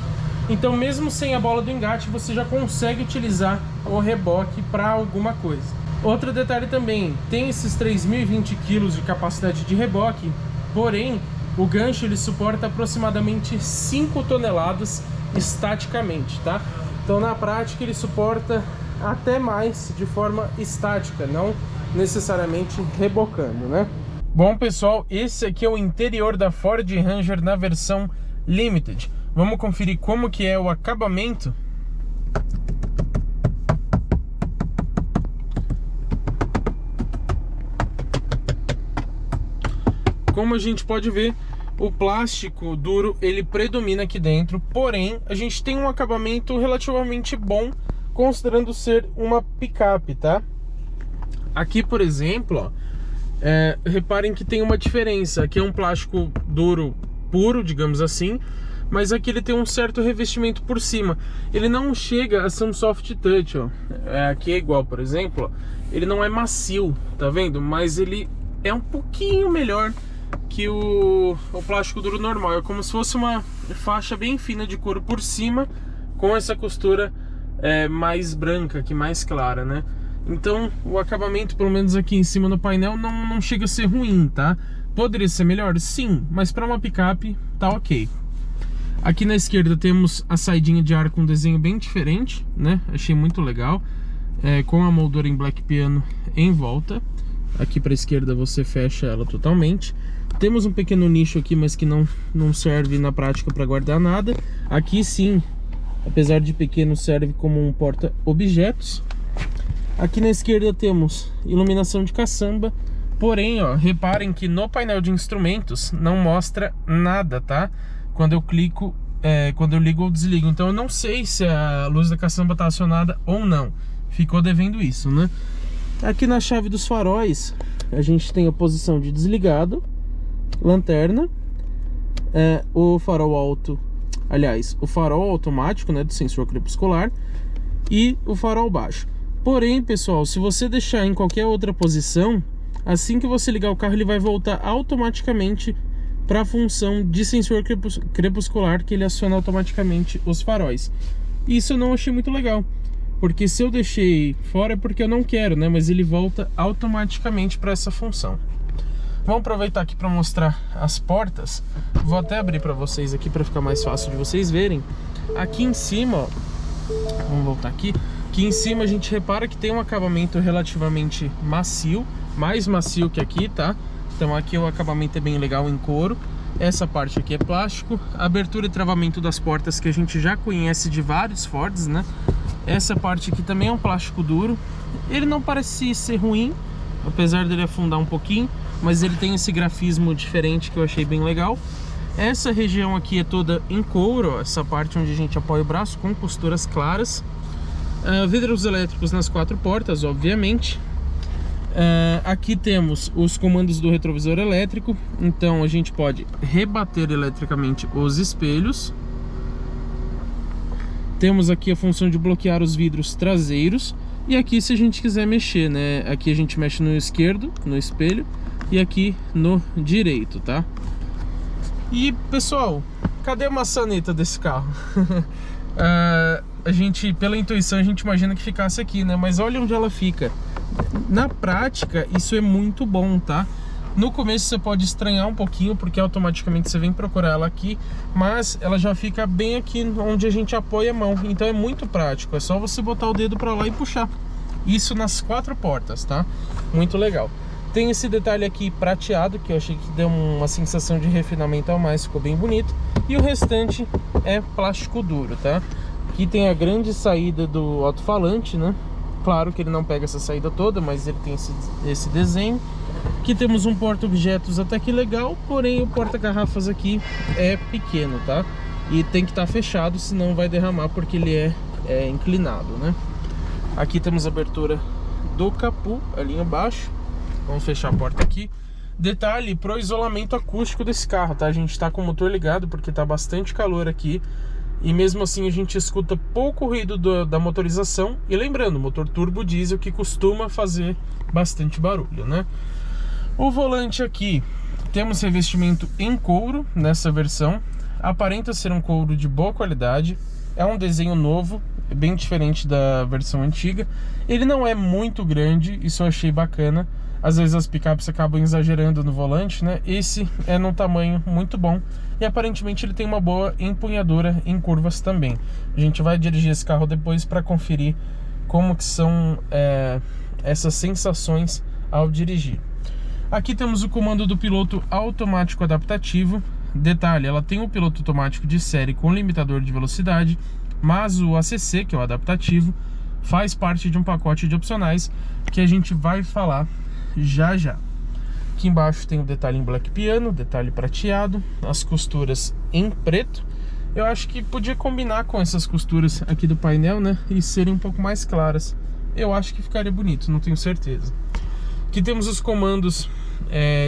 S1: Então mesmo sem a bola do engate, você já consegue utilizar o reboque para alguma coisa. Outro detalhe também, tem esses 3.020 kg de capacidade de reboque, porém o gancho ele suporta aproximadamente 5 toneladas estaticamente, tá? Então na prática ele suporta até mais de forma estática, não necessariamente rebocando, né? Bom, pessoal, esse aqui é o interior da Ford Ranger na versão Limited. Vamos conferir como que é o acabamento. Como a gente pode ver, o plástico duro ele predomina aqui dentro, porém a gente tem um acabamento relativamente bom, considerando ser uma picape, tá? Aqui, por exemplo, ó, reparem que tem uma diferença. Aqui é um plástico duro puro, digamos assim, mas aqui ele tem um certo revestimento por cima. Ele não chega a ser um soft touch, ó. Aqui é igual, por exemplo, ó. ele não é macio, tá vendo? Mas ele é um pouquinho melhor que o plástico duro normal. É como se fosse uma faixa bem fina de couro por cima, com essa costura mais branca, que mais clara, né? Então o acabamento, pelo menos aqui em cima no painel, não chega a ser ruim, tá? Poderia ser melhor? Sim, mas para uma picape tá ok. Aqui na esquerda temos a saidinha de ar com um desenho bem diferente, né? Achei muito legal, com a moldura em black piano em volta. Aqui para a esquerda você fecha ela totalmente. Temos um pequeno nicho aqui, mas que não serve na prática para guardar nada. Aqui sim, apesar de pequeno, serve como um porta-objetos. Aqui na esquerda temos iluminação de caçamba. Porém, ó, reparem que no painel de instrumentos não mostra nada, tá? Quando eu clico, quando eu ligo ou desligo. Então eu não sei se a luz da caçamba está acionada ou não. Ficou devendo isso, né? Aqui na chave dos faróis, a gente tem a posição de desligado, lanterna, o farol alto, aliás, o farol automático, né, do sensor crepuscular, e o farol baixo. Porém, pessoal, se você deixar em qualquer outra posição, assim que você ligar o carro, ele vai voltar automaticamente para a função de sensor crepuscular, que ele aciona automaticamente os faróis. Isso eu não achei muito legal, porque se eu deixei fora é porque eu não quero, né? Mas ele volta automaticamente para essa função. Vamos aproveitar aqui para mostrar as portas. Vou até abrir para vocês aqui para ficar mais fácil de vocês verem. Aqui em cima, ó, vamos voltar aqui. Aqui em cima a gente repara que tem um acabamento relativamente macio, mais macio que aqui, tá? Então aqui o acabamento é bem legal em couro. Essa parte aqui é plástico. A abertura e travamento das portas que a gente já conhece de vários Fords, né? Essa parte aqui também é um plástico duro. Ele não parece ser ruim, apesar dele afundar um pouquinho, mas ele tem esse grafismo diferente que eu achei bem legal. Essa região aqui é toda em couro, ó, essa parte onde a gente apoia o braço, com costuras claras. Vidros elétricos nas 4 portas, obviamente. Aqui temos os comandos do retrovisor elétrico, então a gente pode rebater eletricamente os espelhos. Temos aqui a função de bloquear os vidros traseiros. E aqui, se a gente quiser mexer, né? Aqui a gente mexe no esquerdo, no espelho, e aqui no direito, tá? E, pessoal, cadê a maçaneta desse carro? A gente, pela intuição, a gente imagina que ficasse aqui, né? Mas olha onde ela fica. Na prática, isso é muito bom, tá? No começo você pode estranhar um pouquinho, porque automaticamente você vem procurar ela aqui, mas ela já fica bem aqui onde a gente apoia a mão. Então é muito prático, é só você botar o dedo pra lá e puxar. Isso nas 4 portas, tá? Muito legal. Tem esse detalhe aqui prateado, que eu achei que deu uma sensação de refinamento a mais, ficou bem bonito. E o restante é plástico duro, tá? Aqui tem a grande saída do alto-falante, né? Claro que ele não pega essa saída toda, mas ele tem esse desenho. Aqui temos um porta-objetos até que legal, porém o porta-garrafas aqui é pequeno, tá? E tem que estar fechado, senão vai derramar, porque ele é inclinado, né? Aqui temos a abertura do capô ali embaixo. Vamos fechar a porta aqui. Detalhe pro isolamento acústico desse carro, tá? A gente tá com o motor ligado porque tá bastante calor aqui. E mesmo assim a gente escuta pouco ruído da motorização. E lembrando, motor turbo diesel, que costuma fazer bastante barulho, né? O volante aqui, temos revestimento em couro nessa versão. Aparenta ser um couro de boa qualidade. É um desenho novo, é bem diferente da versão antiga. Ele não é muito grande, isso eu achei bacana. Às vezes as picapes acabam exagerando no volante, né? Esse é num tamanho muito bom. E aparentemente ele tem uma boa empunhadura em curvas também. A gente vai dirigir esse carro depois para conferir como que são essas sensações ao dirigir. Aqui temos o comando do piloto automático adaptativo. Detalhe, ela tem o piloto automático de série com limitador de velocidade, mas o ACC, que é o adaptativo, faz parte de um pacote de opcionais que a gente vai falar já já. Aqui embaixo tem o detalhe em black piano, detalhe prateado, as costuras em preto. Eu acho que podia combinar com essas costuras aqui do painel, né? E serem um pouco mais claras. Eu acho que ficaria bonito, não tenho certeza. Aqui temos os comandos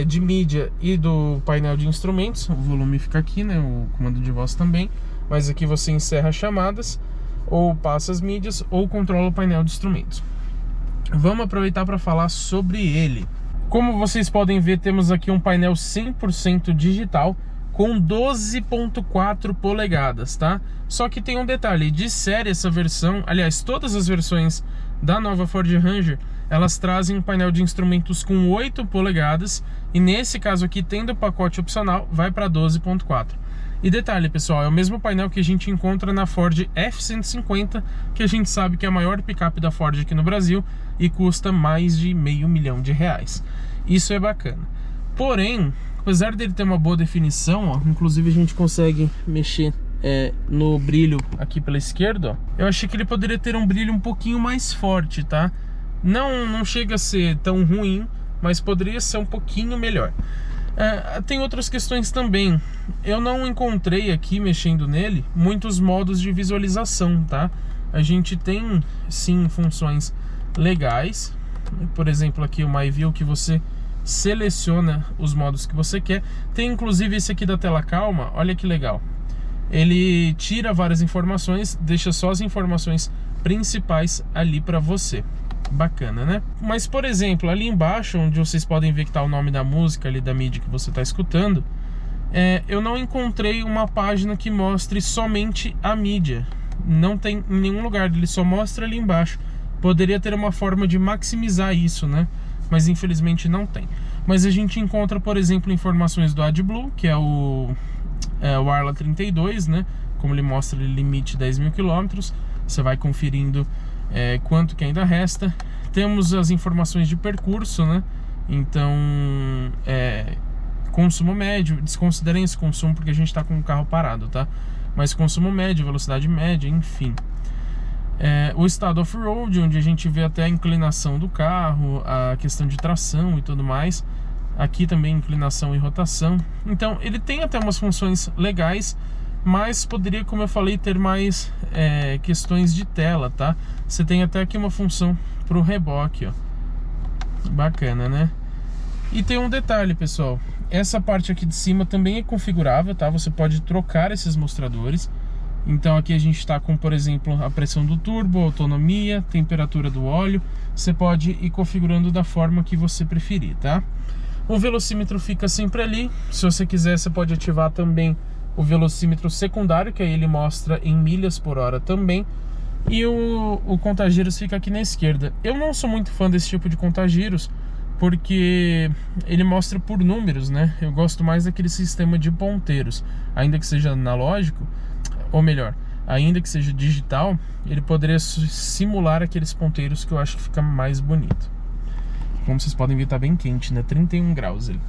S1: de mídia e do painel de instrumentos. O volume fica aqui, né? O comando de voz também. Mas aqui você encerra chamadas, ou passa as mídias, ou controla o painel de instrumentos. vamos aproveitar para falar sobre ele. Como vocês podem ver, temos aqui um painel 100% digital com 12.4 polegadas, tá? Só que tem um detalhe, de série essa versão, aliás, todas as versões da nova Ford Ranger, elas trazem um painel de instrumentos com 8 polegadas, e nesse caso aqui, tendo o pacote opcional, vai para 12.4. E detalhe, pessoal, é o mesmo painel que a gente encontra na Ford F-150, que a gente sabe que é a maior picape da Ford aqui no Brasil e custa mais de R$500 mil. Isso é bacana. Porém, apesar dele ter uma boa definição, ó, inclusive a gente consegue mexer no brilho aqui pela esquerda, ó, eu achei que ele poderia ter um brilho um pouquinho mais forte, tá? Não chega a ser tão ruim, mas poderia ser um pouquinho melhor. Tem outras questões também. Eu não encontrei aqui, mexendo nele, muitos modos de visualização, tá? A gente tem sim funções legais, por exemplo aqui o My View, que você seleciona os modos que você quer. Tem inclusive esse aqui da tela calma, olha que legal. Ele tira várias informações, deixa só as informações principais ali para você. Bacana, né? Mas, por exemplo, ali embaixo, onde vocês podem ver que está o nome da música ali, da mídia que você está escutando, eu não encontrei uma página que mostre somente a mídia. Não tem em nenhum lugar, ele só mostra ali embaixo. Poderia ter uma forma de maximizar isso, né? Mas infelizmente não tem. Mas a gente encontra, por exemplo, informações do AdBlue, que é o Arla 32, né? Como ele mostra, ele limite 10 mil quilômetros. Você vai conferindo quanto que ainda resta. Temos as informações de percurso, né? Então, consumo médio, desconsiderem esse consumo porque a gente está com o carro parado, tá? Mas consumo médio, velocidade média, enfim. O estado off-road, onde a gente vê até a inclinação do carro, a questão de tração e tudo mais. Aqui também inclinação e rotação. Então ele tem até umas funções legais, mas poderia, como eu falei, ter mais questões de tela, tá? Você tem até aqui uma função para o reboque, ó. Bacana, né? E tem um detalhe, pessoal. Essa parte aqui de cima também é configurável, tá? Você pode trocar esses mostradores. Então aqui a gente está com, por exemplo, a pressão do turbo, autonomia, temperatura do óleo. Você pode ir configurando da forma que você preferir, tá? O velocímetro fica sempre ali. Se você quiser, você pode ativar também o velocímetro secundário, que aí ele mostra em milhas por hora também. E o contagiros fica aqui na esquerda. Eu não sou muito fã desse tipo de contagiros, porque ele mostra por números, né? Eu gosto mais daquele sistema de ponteiros. Ainda que seja analógico, ou melhor, ainda que seja digital, ele poderia simular aqueles ponteiros que eu acho que fica mais bonito. Como vocês podem ver, tá bem quente, né? 31 graus ali.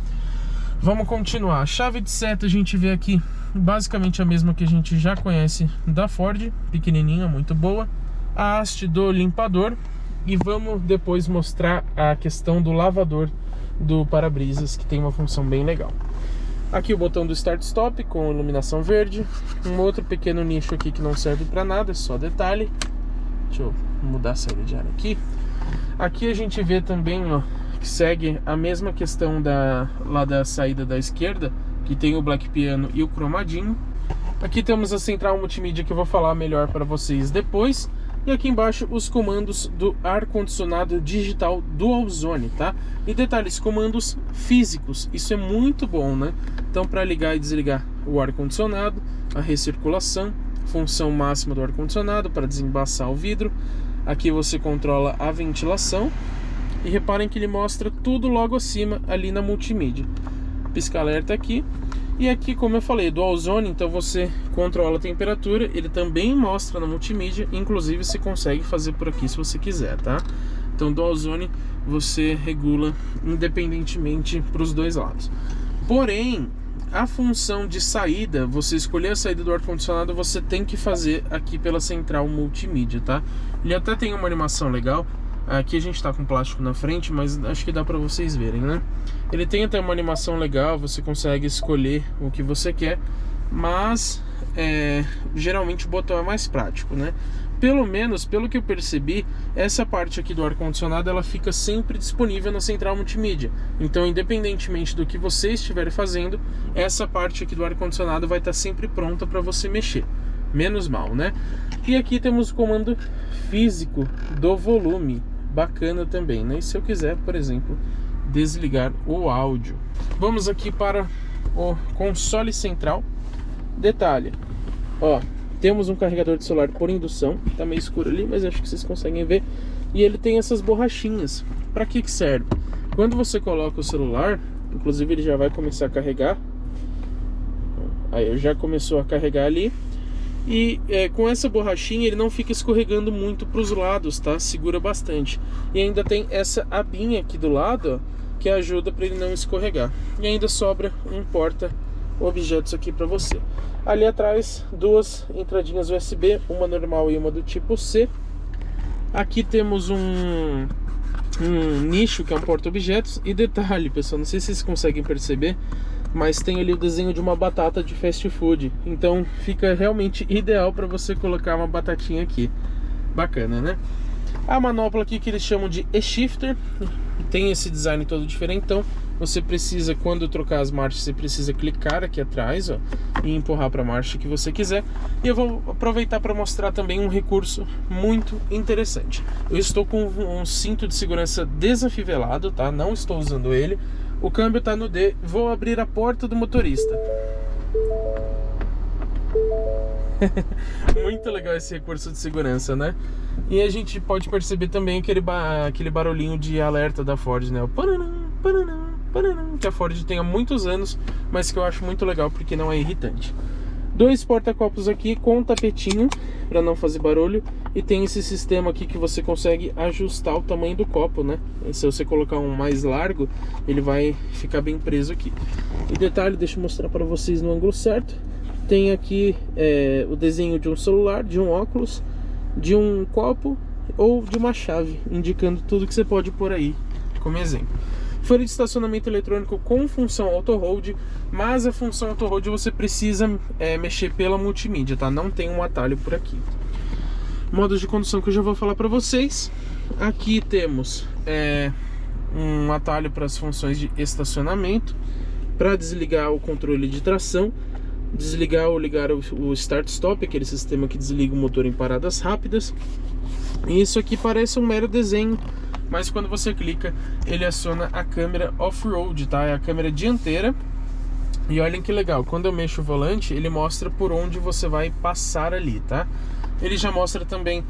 S1: Vamos continuar. A chave de seta a gente vê aqui basicamente a mesma que a gente já conhece da Ford, pequenininha, muito boa. A haste do limpador. E vamos depois mostrar a questão do lavador do para-brisas, que tem uma função bem legal. Aqui o botão do Start Stop com iluminação verde. Um outro pequeno nicho aqui que não serve para nada, é só detalhe. Deixa eu mudar a saída de ar aqui. Aqui a gente vê também, ó, que segue a mesma questão lá da saída da esquerda, que tem o Black Piano e o cromadinho. Aqui temos a central multimídia, que eu vou falar melhor para vocês depois. E aqui embaixo os comandos do ar-condicionado digital Dual Zone, tá? E detalhes, comandos físicos, isso é muito bom, né? Então, para ligar e desligar o ar-condicionado, a recirculação, função máxima do ar-condicionado para desembaçar o vidro. Aqui você controla a ventilação. E reparem que ele mostra tudo logo acima ali na multimídia. Pisca-alerta aqui. E aqui, como eu falei, Dual Zone, então você controla a temperatura. Ele também mostra na multimídia. Inclusive você consegue fazer por aqui se você quiser, tá? Então Dual Zone você regula independentemente para os dois lados. Porém, a função de saída, você escolher a saída do ar-condicionado, você tem que fazer aqui pela central multimídia, tá? Ele até tem uma animação legal. Aqui a gente tá com plástico na frente, mas acho que dá pra vocês verem, né? Ele tem até uma animação legal, você consegue escolher o que você quer, mas geralmente o botão é mais prático, né? Pelo menos, pelo que eu percebi, essa parte aqui do ar-condicionado, ela fica sempre disponível na central multimídia. Então, independentemente do que você estiver fazendo, essa parte aqui do ar-condicionado vai estar sempre pronta para você mexer. Menos mal, né? E aqui temos o comando físico do volume. bacana também, né? E se eu quiser, por exemplo, desligar o áudio. Vamos aqui para o console central. Detalhe, ó, temos um carregador de celular por indução, tá meio escuro ali, mas acho que vocês conseguem ver. E ele tem essas borrachinhas. Para que serve? Quando você coloca o celular, inclusive ele já vai começar a carregar. Aí já começou a carregar ali. E com essa borrachinha ele não fica escorregando muito para os lados, tá? Segura bastante. E ainda tem essa abinha aqui do lado, ó, que ajuda para ele não escorregar. E ainda sobra um porta-objetos aqui para você. Ali atrás, duas entradinhas USB, uma normal e uma do tipo C. Aqui temos um nicho que é um porta-objetos. E detalhe, pessoal, não sei se vocês conseguem perceber, mas tem ali o desenho de uma batata de fast food. Então fica realmente ideal para você colocar uma batatinha aqui. Bacana, né? A manopla aqui que eles chamam de e-shifter, tem esse design todo diferentão. Você precisa, quando trocar as marchas, você precisa clicar aqui atrás, ó, e empurrar para a marcha que você quiser. E eu vou aproveitar para mostrar também um recurso muito interessante. Eu estou com um cinto de segurança desafivelado, tá? Não estou usando ele. O câmbio está no D. Vou abrir a porta do motorista. Muito legal esse recurso de segurança, né? E a gente pode perceber também aquele barulhinho de alerta da Ford, né? O pananã, pananã, pananã, que a Ford tem há muitos anos, mas que eu acho muito legal porque não é irritante. Dois porta-copos aqui com tapetinho para não fazer barulho. E tem esse sistema aqui que você consegue ajustar o tamanho do copo, né? E se você colocar um mais largo, ele vai ficar bem preso aqui. E detalhe, deixa eu mostrar para vocês no ângulo certo. Tem aqui o desenho de um celular, de um óculos, de um copo ou de uma chave, indicando tudo que você pode pôr aí como exemplo. Folha de estacionamento eletrônico com função auto-hold, mas a função auto-hold você precisa mexer pela multimídia, tá? Não tem um atalho por aqui. Modos de condução que eu já vou falar para vocês. Aqui temos um atalho para as funções de estacionamento, para desligar o controle de tração, desligar ou ligar o start-stop, aquele sistema que desliga o motor em paradas rápidas. E isso aqui parece um mero desenho, mas quando você clica, ele aciona a câmera off-road, tá? É a câmera dianteira. E olhem que legal, quando eu mexo o volante, ele mostra por onde você vai passar ali, tá? Ele já mostra também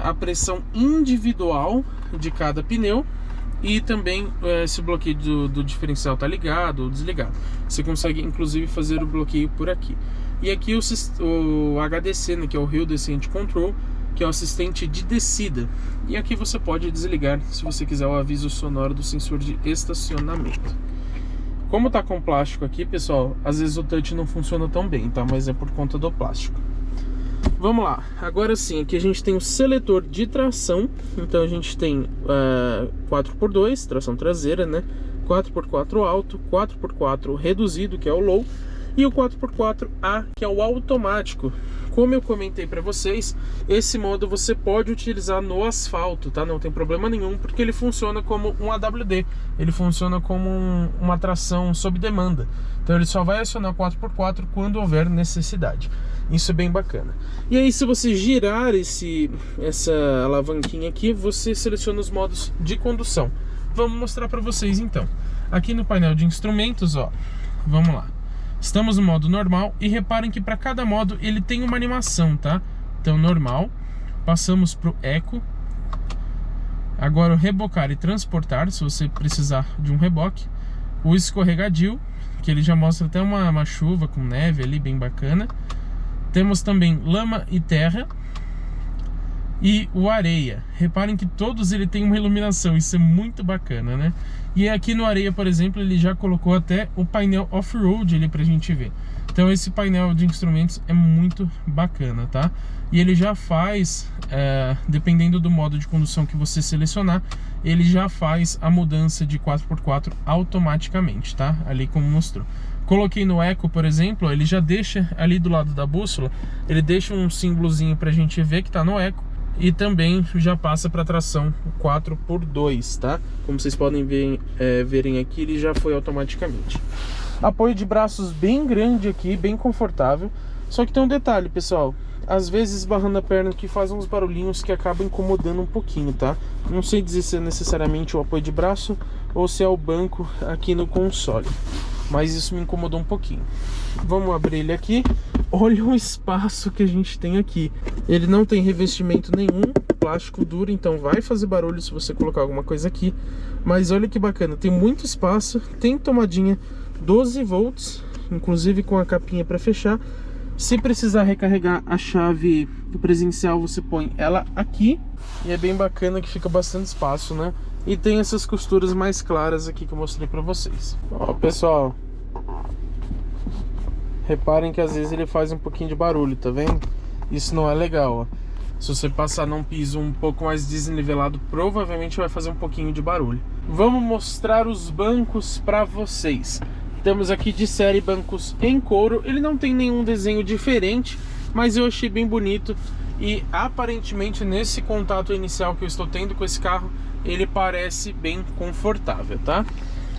S1: a pressão individual de cada pneu. E também se o bloqueio do diferencial tá ligado ou desligado. Você consegue inclusive fazer o bloqueio por aqui. E aqui o HDC, né, que é o Hill Descent Control, que é o assistente de descida. E aqui você pode desligar, se você quiser, o aviso sonoro do sensor de estacionamento. Como tá com plástico aqui, pessoal, às vezes o touch não funciona tão bem, tá? Mas é por conta do plástico. Vamos lá, agora sim, aqui a gente tem o seletor de tração. Então a gente tem 4x2, tração traseira, né? 4x4 alto, 4x4 reduzido, que é o low, e o 4x4A, que é o automático. Como eu comentei para vocês, esse modo você pode utilizar no asfalto, tá? Não tem problema nenhum, porque ele funciona como um AWD. Ele funciona como uma tração sob demanda. Então ele só vai acionar 4x4 quando houver necessidade. Isso é bem bacana. E aí, se você girar essa alavanquinha aqui, você seleciona os modos de condução. Vamos mostrar para vocês então. Aqui no painel de instrumentos, ó, vamos lá. Estamos no modo normal e reparem que para cada modo ele tem uma animação, tá? Então normal, passamos para o eco. Agora o rebocar e transportar, se você precisar de um reboque. O escorregadio, que ele já mostra até uma chuva com neve ali, bem bacana. Temos também lama e terra. E o areia. Reparem que todos ele tem uma iluminação, isso é muito bacana, né? E aqui no areia, por exemplo, ele já colocou até o painel off-road ali pra gente ver. Então esse painel de instrumentos é muito bacana, tá? E ele já faz, dependendo do modo de condução que você selecionar, ele já faz a mudança de 4x4 automaticamente, tá? Ali como mostrou. Coloquei no eco, por exemplo, ele já deixa ali do lado da bússola, ele deixa um símbolozinho pra gente ver que tá no eco. E também já passa para tração 4x2, tá? Como vocês podem verem aqui, ele já foi automaticamente. Apoio de braços bem grande aqui, bem confortável. Só que tem um detalhe, pessoal. às vezes esbarrando a perna, que faz uns barulhinhos que acabam incomodando um pouquinho, tá? Não sei dizer se é necessariamente o apoio de braço ou se é o banco aqui no console, mas isso me incomodou um pouquinho. Vamos abrir ele aqui. Olha o espaço que a gente tem aqui. Ele não tem revestimento nenhum, plástico duro, então vai fazer barulho se você colocar alguma coisa aqui. Mas olha que bacana, tem muito espaço, tem tomadinha 12 volts, inclusive com a capinha para fechar. Se precisar recarregar a chave presencial, você põe ela aqui. E é bem bacana que fica bastante espaço, né? E tem essas costuras mais claras aqui que eu mostrei para vocês. Ó, pessoal, reparem que às vezes ele faz um pouquinho de barulho, tá vendo? Isso não é legal, ó. Se você passar num piso um pouco mais desnivelado, provavelmente vai fazer um pouquinho de barulho. Vamos mostrar os bancos para vocês. Temos aqui de série bancos em couro. Ele não tem nenhum desenho diferente, mas eu achei bem bonito. E aparentemente nesse contato inicial que eu estou tendo com esse carro, ele parece bem confortável, tá?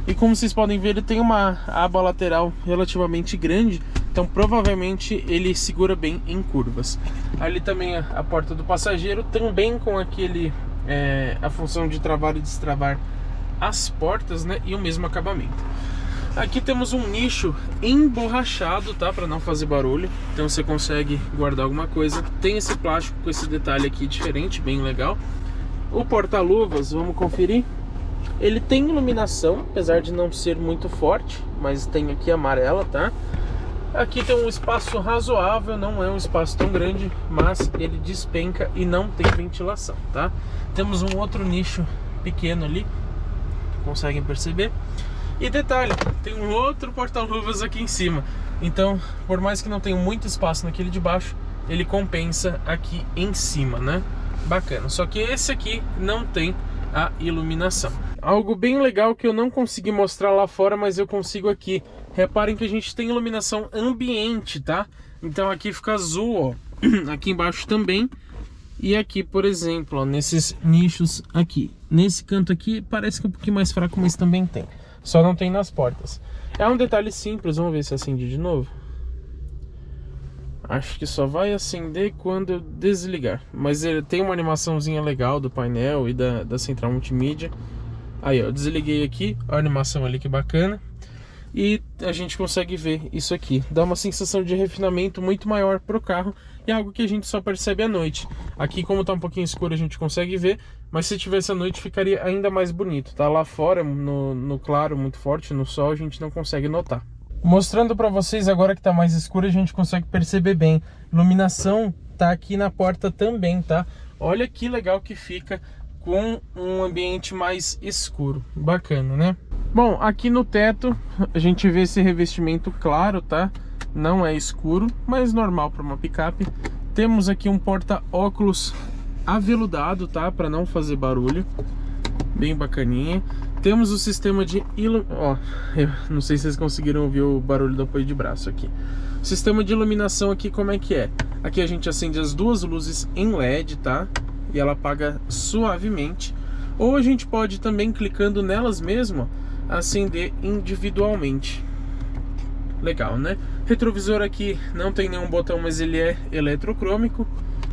S1: E como vocês podem ver, ele tem uma aba lateral relativamente grande, então provavelmente ele segura bem em curvas. Ali também a porta do passageiro, também com aquele a função de travar e destravar as portas, né? E o mesmo acabamento. Aqui temos um nicho emborrachado, tá? Para não fazer barulho, então você consegue guardar alguma coisa. Tem esse plástico com esse detalhe aqui diferente, bem legal. O porta-luvas, vamos conferir. Ele tem iluminação, apesar de não ser muito forte, mas tem aqui amarela, tá? Aqui tem um espaço razoável, não é um espaço tão grande, mas ele despenca e não tem ventilação, tá? Temos um outro nicho pequeno ali, conseguem perceber. E detalhe, tem um outro porta-luvas aqui em cima. Então, por mais que não tenha muito espaço naquele de baixo, ele compensa aqui em cima, né? Bacana, só que esse aqui não tem a iluminação. Algo bem legal que eu não consegui mostrar lá fora, mas eu consigo aqui. Reparem que a gente tem iluminação ambiente, tá? Então aqui fica azul, ó. Aqui embaixo também. E aqui, por exemplo, ó, nesses nichos aqui. Nesse canto aqui parece que é um pouquinho mais fraco, mas também tem. Só não tem nas portas. É um detalhe simples, vamos ver se acende de novo. Acho que só vai acender quando eu desligar. Mas ele tem uma animaçãozinha legal do painel e da central multimídia. Aí, ó, eu desliguei aqui, a animação ali, que bacana. E a gente consegue ver isso aqui. Dá uma sensação de refinamento muito maior pro carro. E é algo que a gente só percebe à noite. Aqui, como tá um pouquinho escuro, a gente consegue ver. Mas se tivesse à noite, ficaria ainda mais bonito. Tá lá fora, no claro, muito forte, no sol, a gente não consegue notar. Mostrando para vocês agora que tá mais escuro, a gente consegue perceber bem. Iluminação tá aqui na porta também, tá? Olha que legal que fica com um ambiente mais escuro. Bacana, né? Bom, aqui no teto a gente vê esse revestimento claro, tá? Não é escuro, mas normal para uma picape. Temos aqui um porta-óculos aveludado, tá? Para não fazer barulho. Bem bacaninha. Temos o sistema de ó, eu não sei se vocês conseguiram ouvir o barulho do apoio de braço aqui. O sistema de iluminação aqui, como é que é? Aqui a gente acende as duas luzes em LED, tá? E ela apaga suavemente. Ou a gente pode também, clicando nelas mesmo, acender individualmente. Legal, né? Retrovisor aqui não tem nenhum botão, mas ele é eletrocrômico.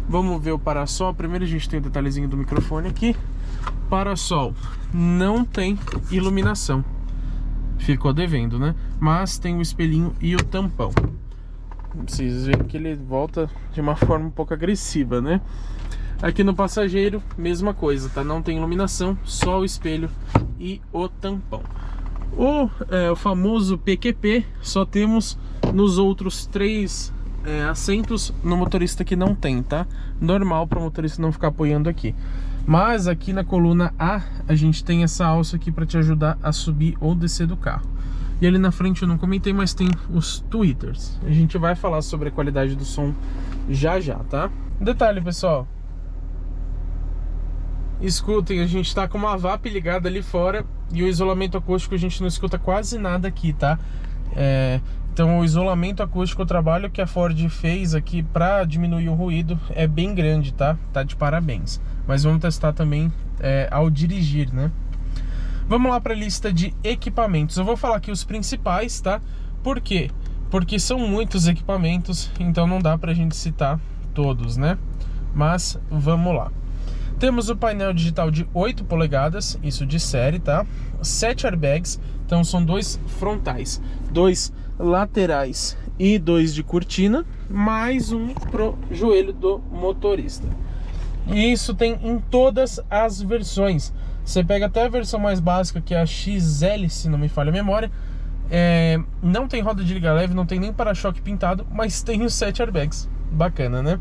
S1: Vamos ver o parasol. Primeiro a gente tem o detalhezinho do microfone aqui. Parasol não tem iluminação, ficou devendo, né? Mas tem o espelhinho e o tampão. Vocês veem que ele volta de uma forma um pouco agressiva, né? Aqui no passageiro, mesma coisa, tá? Não tem iluminação, só o espelho e o tampão. O famoso PQP só temos nos outros 3 assentos. No motorista que não tem, tá? Normal para o motorista não ficar apoiando aqui. Mas aqui na coluna A gente tem essa alça aqui para te ajudar a subir ou descer do carro. E ali na frente eu não comentei, mas tem os tweeters. A gente vai falar sobre a qualidade do som já, tá? Detalhe, pessoal. Escutem, a gente tá com uma VAP ligada ali fora e o isolamento acústico a gente não escuta quase nada aqui, tá? Então o isolamento acústico, o trabalho que a Ford fez aqui para diminuir o ruído é bem grande, tá? Tá de parabéns. Mas vamos testar também ao dirigir, né? Vamos lá para a lista de equipamentos. Eu vou falar aqui os principais, tá? Por quê? Porque são muitos equipamentos, então não dá pra gente citar todos, né? Mas vamos lá. Temos o painel digital de 8 polegadas, isso de série, tá? 7 airbags, então são 2 frontais, 2 laterais e 2 de cortina, mais um pro joelho do motorista. E isso tem em todas as versões. Você pega até a versão mais básica, que é a XL, se não me falha a memória. Não tem roda de liga leve, não tem nem para-choque pintado, mas tem os 7 airbags. Bacana, né?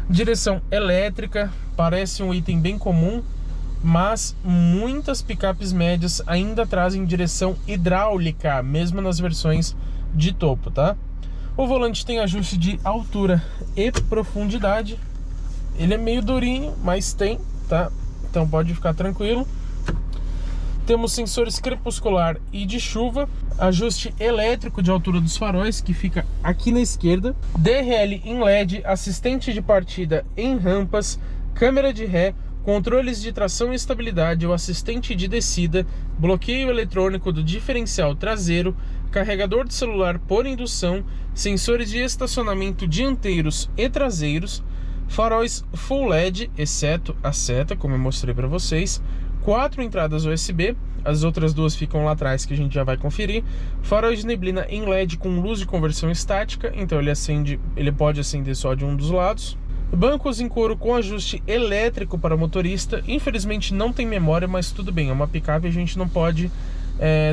S1: Direção elétrica, parece um item bem comum, mas muitas picapes médias ainda trazem direção hidráulica, mesmo nas versões de topo, tá? O volante tem ajuste de altura e profundidade. Ele é meio durinho, mas tem, tá? Então pode ficar tranquilo. Temos sensores crepuscular e de chuva, ajuste elétrico de altura dos faróis, que fica aqui na esquerda, DRL em LED, assistente de partida em rampas, câmera de ré, controles de tração e estabilidade, o assistente de descida, bloqueio eletrônico do diferencial traseiro, carregador de celular por indução, sensores de estacionamento dianteiros e traseiros, faróis Full LED, exceto a seta, como eu mostrei para vocês, 4 entradas USB, as outras 2 ficam lá atrás que a gente já vai conferir, faróis de neblina em LED com luz de conversão estática, então ele pode acender só de um dos lados, bancos em couro com ajuste elétrico para motorista. Infelizmente não tem memória, mas tudo bem, é uma picape, a gente não pode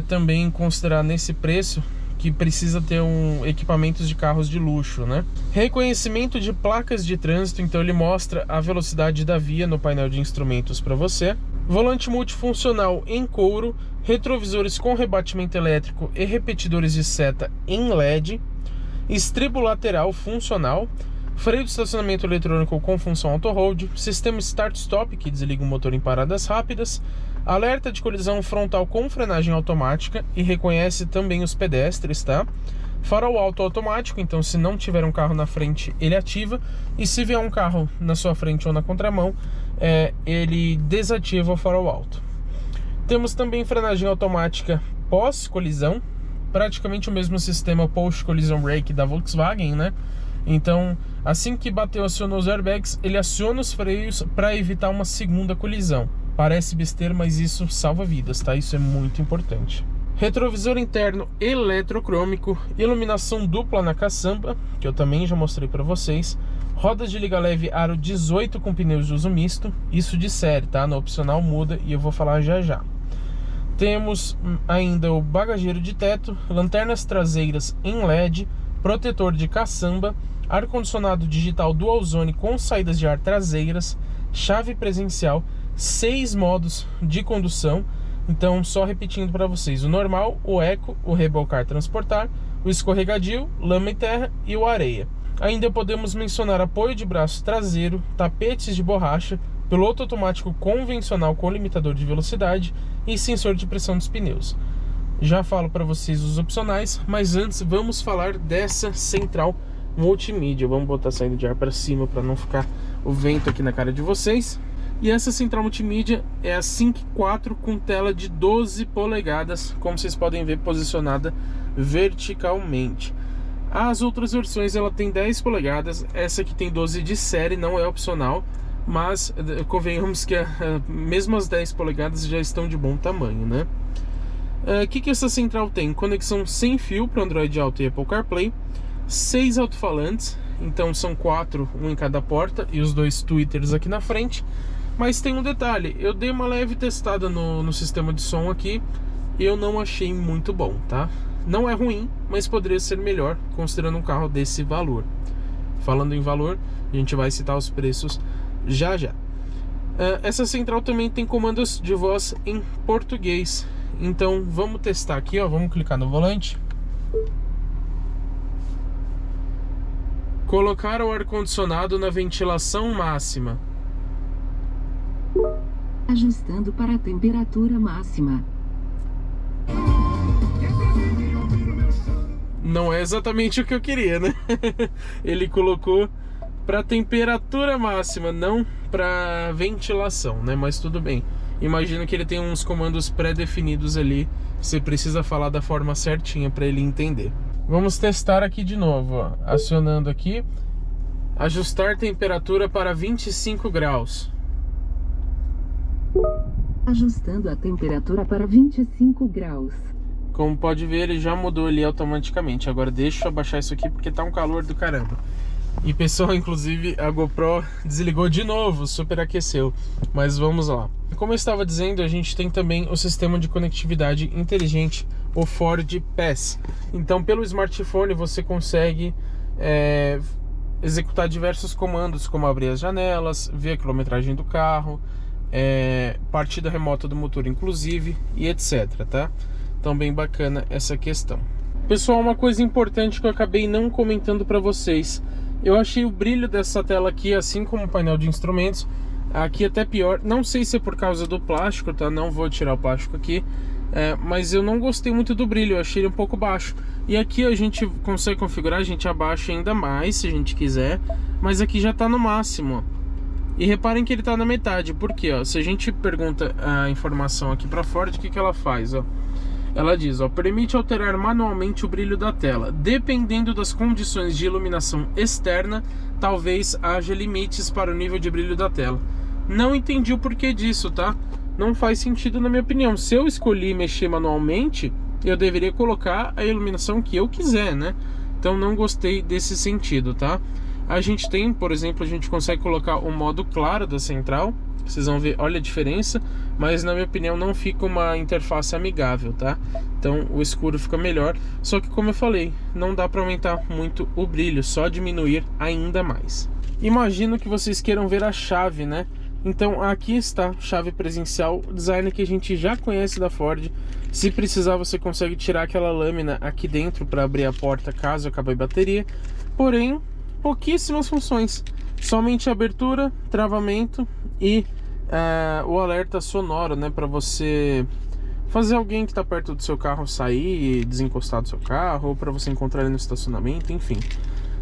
S1: também considerar nesse preço que precisa ter equipamentos de carros de luxo, né? Reconhecimento de placas de trânsito, então ele mostra a velocidade da via no painel de instrumentos para você. Volante multifuncional em couro, retrovisores com rebatimento elétrico e repetidores de seta em LED, estribo lateral funcional, freio de estacionamento eletrônico com função auto-hold, sistema start-stop que desliga o motor em paradas rápidas, alerta de colisão frontal com frenagem automática e reconhece também os pedestres, tá? Farol alto automático, então se não tiver um carro na frente, ele ativa, e se vier um carro na sua frente ou na contramão, ele desativa o farol alto. Temos também frenagem automática pós-colisão, praticamente o mesmo sistema post-collision brake da Volkswagen, né? Então, assim que bateu, acionou os airbags, ele aciona os freios para evitar uma segunda colisão. Parece besteira, mas isso salva vidas, tá? Isso é muito importante. Retrovisor interno eletrocrômico, iluminação dupla na caçamba, que eu também já mostrei para vocês. Rodas de liga leve aro 18 com pneus de uso misto, isso de série, tá? No opcional muda e eu vou falar já já. Temos ainda o bagageiro de teto, lanternas traseiras em LED, protetor de caçamba, ar-condicionado digital dual zone com saídas de ar traseiras, chave presencial, 6 modos de condução. Então, só repetindo para vocês: o normal, o eco, o rebocar transportar, o escorregadio, lama e terra e o areia. Ainda podemos mencionar apoio de braço traseiro, tapetes de borracha, piloto automático convencional com limitador de velocidade e sensor de pressão dos pneus. Já falo para vocês os opcionais, mas antes vamos falar dessa central multimídia. Vamos botar a saída de ar para cima para não ficar o vento aqui na cara de vocês. E essa central multimídia é a Sync 4 com tela de 12 polegadas, como vocês podem ver, posicionada verticalmente. As outras versões ela tem 10 polegadas, essa aqui tem 12 de série, não é opcional, mas convenhamos que mesmo as 10 polegadas já estão de bom tamanho, né? O que essa central tem? Conexão sem fio para Android Auto e Apple CarPlay, 6 alto-falantes, então são 4, um em cada porta, e os 2 tweeters aqui na frente. Mas tem um detalhe, eu dei uma leve testada no sistema de som aqui e eu não achei muito bom, tá? Não é ruim, mas poderia ser melhor, considerando um carro desse valor. Falando em valor, a gente vai citar os preços já já. Essa central também tem comandos de voz em português. Então vamos testar aqui, ó. Vamos clicar no volante. Colocar o ar-condicionado na ventilação máxima.
S2: Ajustando para a temperatura máxima.
S1: Não é exatamente o que eu queria, né? Ele colocou para temperatura máxima, não para ventilação, né? Mas tudo bem. Imagino que ele tem uns comandos pré-definidos ali. Você precisa falar da forma certinha para ele entender. Vamos testar aqui de novo, ó. Acionando aqui. Ajustar temperatura para 25 graus.
S2: Ajustando a temperatura para 25 graus.
S1: Como pode ver, ele já mudou ali automaticamente. Agora deixa eu abaixar isso aqui porque tá um calor do caramba. E pessoal, inclusive a GoPro desligou de novo, superaqueceu. Mas vamos lá. Como eu estava dizendo, a gente tem também o sistema de conectividade inteligente, o Ford Pass. Então pelo smartphone você consegue executar diversos comandos, como abrir as janelas, ver a quilometragem do carro, partida remota do motor inclusive, e etc, tá? Então bem bacana essa questão. Pessoal, uma coisa importante que eu acabei não comentando para vocês, eu achei o brilho dessa tela aqui, assim como o painel de instrumentos, aqui até pior. Não sei se é por causa do plástico, tá? Não vou tirar o plástico aqui, mas eu não gostei muito do brilho, eu achei ele um pouco baixo. E aqui a gente consegue configurar, a gente abaixa ainda mais se a gente quiser, mas aqui já tá no máximo, ó. E reparem que ele tá na metade, porque ó, se a gente pergunta a informação aqui para Ford, o que que ela faz, ó? Ela diz, ó, permite alterar manualmente o brilho da tela. Dependendo das condições de iluminação externa, talvez haja limites para o nível de brilho da tela. Não entendi o porquê disso, tá? Não faz sentido na minha opinião. Se eu escolhi mexer manualmente, eu deveria colocar a iluminação que eu quiser, né? Então não gostei desse sentido, tá? A gente tem, por exemplo, a gente consegue colocar o modo claro da central. Vocês vão ver, olha a diferença, mas na minha opinião não fica uma interface amigável, tá? Então o escuro fica melhor, só que como eu falei, não dá para aumentar muito o brilho, só diminuir ainda mais. Imagino que vocês queiram ver a chave, né? Então aqui está, chave presencial, design que a gente já conhece da Ford. Se precisar você consegue tirar aquela lâmina aqui dentro para abrir a porta caso acabe a bateria, porém pouquíssimas funções, somente abertura, travamento e o alerta sonoro, né, para você fazer alguém que está perto do seu carro sair e desencostar do seu carro, ou para você encontrar ele no estacionamento, enfim.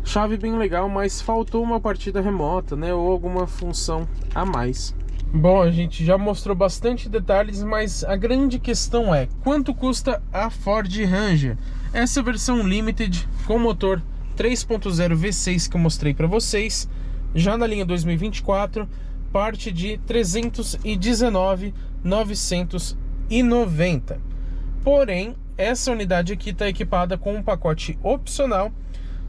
S1: Chave bem legal, mas faltou uma partida remota, né, ou alguma função a mais. Bom, a gente já mostrou bastante detalhes, mas a grande questão é quanto custa a Ford Ranger. Essa versão Limited com motor 3.0 V6 que eu mostrei para vocês, já na linha 2024, parte de 319.990. Porém, essa unidade aqui está equipada com um pacote opcional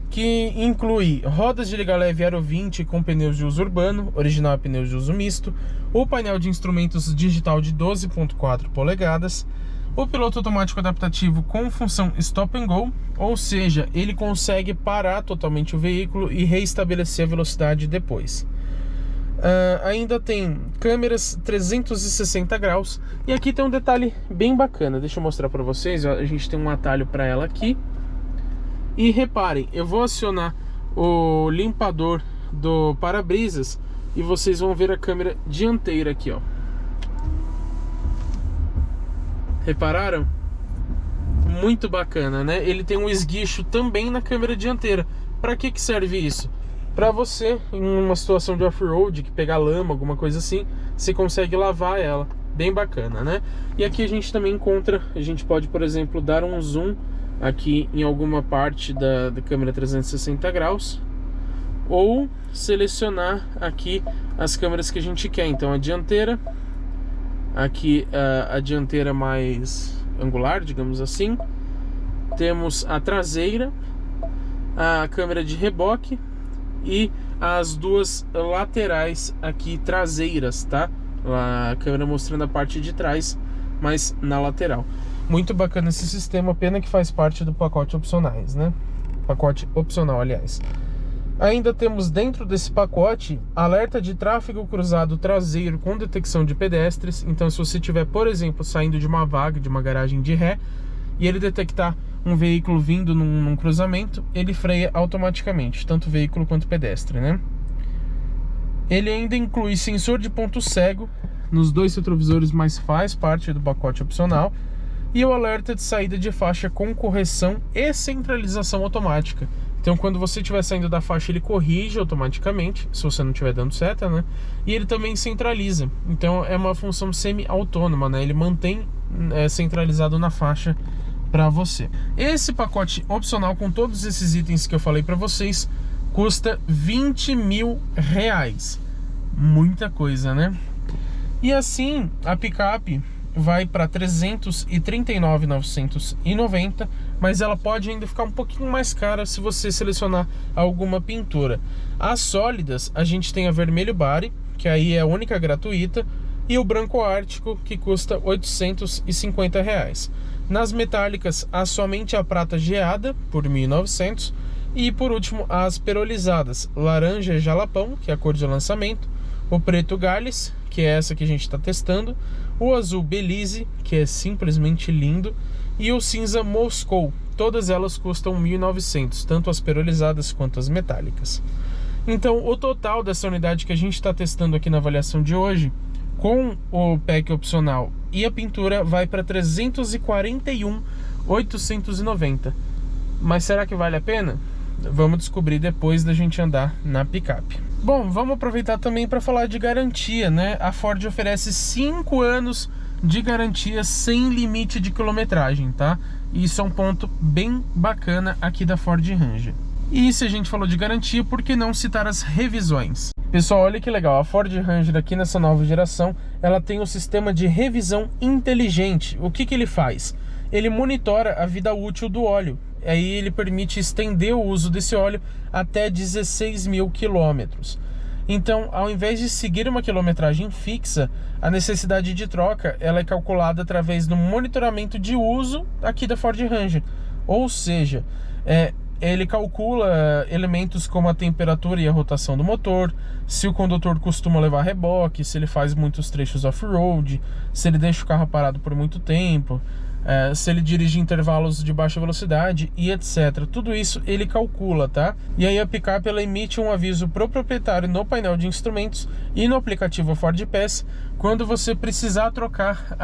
S1: que inclui rodas de liga leve Aro 20 com pneus de uso urbano, original é pneus de uso misto, o painel de instrumentos digital de 12.4 polegadas, o piloto automático adaptativo com função Stop and Go, ou seja, ele consegue parar totalmente o veículo e reestabelecer a velocidade depois. Ainda tem câmeras 360 graus. E aqui tem um detalhe bem bacana. Deixa eu mostrar para vocês. A gente tem um atalho para ela aqui. E reparem, eu vou acionar o limpador do para-brisas e vocês vão ver a câmera dianteira aqui, ó. Repararam? Muito bacana, né? Ele tem um esguicho também na câmera dianteira. Para que serve isso? Para você, em uma situação de off-road, que pegar lama, alguma coisa assim, você consegue lavar ela. Bem bacana, né? E aqui a gente também encontra, a gente pode, por exemplo, dar um zoom aqui em alguma parte da câmera 360 graus, ou selecionar aqui as câmeras que a gente quer. Então a dianteira, aqui a dianteira mais angular, digamos assim. Temos a traseira, a câmera de reboque e as duas laterais aqui traseiras, tá? A câmera mostrando a parte de trás, mas na lateral. Muito bacana esse sistema, pena que faz parte do pacote opcionais, né? Pacote opcional, aliás. Ainda temos dentro desse pacote alerta de tráfego cruzado traseiro com detecção de pedestres. Então se você estiver, por exemplo, saindo de uma vaga, de uma garagem de ré, e ele detectar um veículo vindo num cruzamento, ele freia automaticamente, tanto veículo quanto pedestre, né? Ele ainda inclui sensor de ponto cego nos dois retrovisores, mas faz parte do pacote opcional, e o alerta de saída de faixa com correção e centralização automática. Então quando você estiver saindo da faixa, ele corrige automaticamente, se você não estiver dando seta, né? E ele também centraliza. Então é uma função semi-autônoma, né? Ele mantém centralizado na faixa para você. Esse pacote opcional com todos esses itens que eu falei para vocês custa R$20.000. Muita coisa, né? E assim, a picape vai para 339.990, mas ela pode ainda ficar um pouquinho mais cara se você selecionar alguma pintura. As sólidas, a gente tem a vermelho Bari, que aí é a única gratuita, e o branco ártico, que custa R$850. Nas metálicas, há somente a prata geada, por R$1.900, e por último, as perolizadas, laranja jalapão, que é a cor de lançamento, o preto Gales, que é essa que a gente está testando, o azul Belize, que é simplesmente lindo, e o cinza Moscou. Todas elas custam R$1.900, tanto as perolizadas quanto as metálicas. Então, o total dessa unidade que a gente está testando aqui na avaliação de hoje, com o pack opcional e a pintura, vai para R$341.890. Mas será que vale a pena? Vamos descobrir depois da gente andar na picape. Bom, vamos aproveitar também para falar de garantia, né? A Ford oferece 5 anos de garantia sem limite de quilometragem, tá? E isso é um ponto bem bacana aqui da Ford Ranger. E se a gente falou de garantia, por que não citar as revisões? Pessoal, olha que legal, a Ford Ranger aqui nessa nova geração, ela tem um sistema de revisão inteligente. O que que ele faz? Ele monitora a vida útil do óleo. Aí ele permite estender o uso desse óleo até 16.000 quilômetros. Então, ao invés de seguir uma quilometragem fixa, a necessidade de troca ela é calculada através do monitoramento de uso aqui da Ford Ranger. Ou seja, ele calcula elementos como a temperatura e a rotação do motor, se o condutor costuma levar reboque, se ele faz muitos trechos off-road, se ele deixa o carro parado por muito tempo, se ele dirige intervalos de baixa velocidade e etc. Tudo isso ele calcula, tá? E aí a picape ela emite um aviso pro proprietário no painel de instrumentos e no aplicativo Ford Pass quando você precisar trocar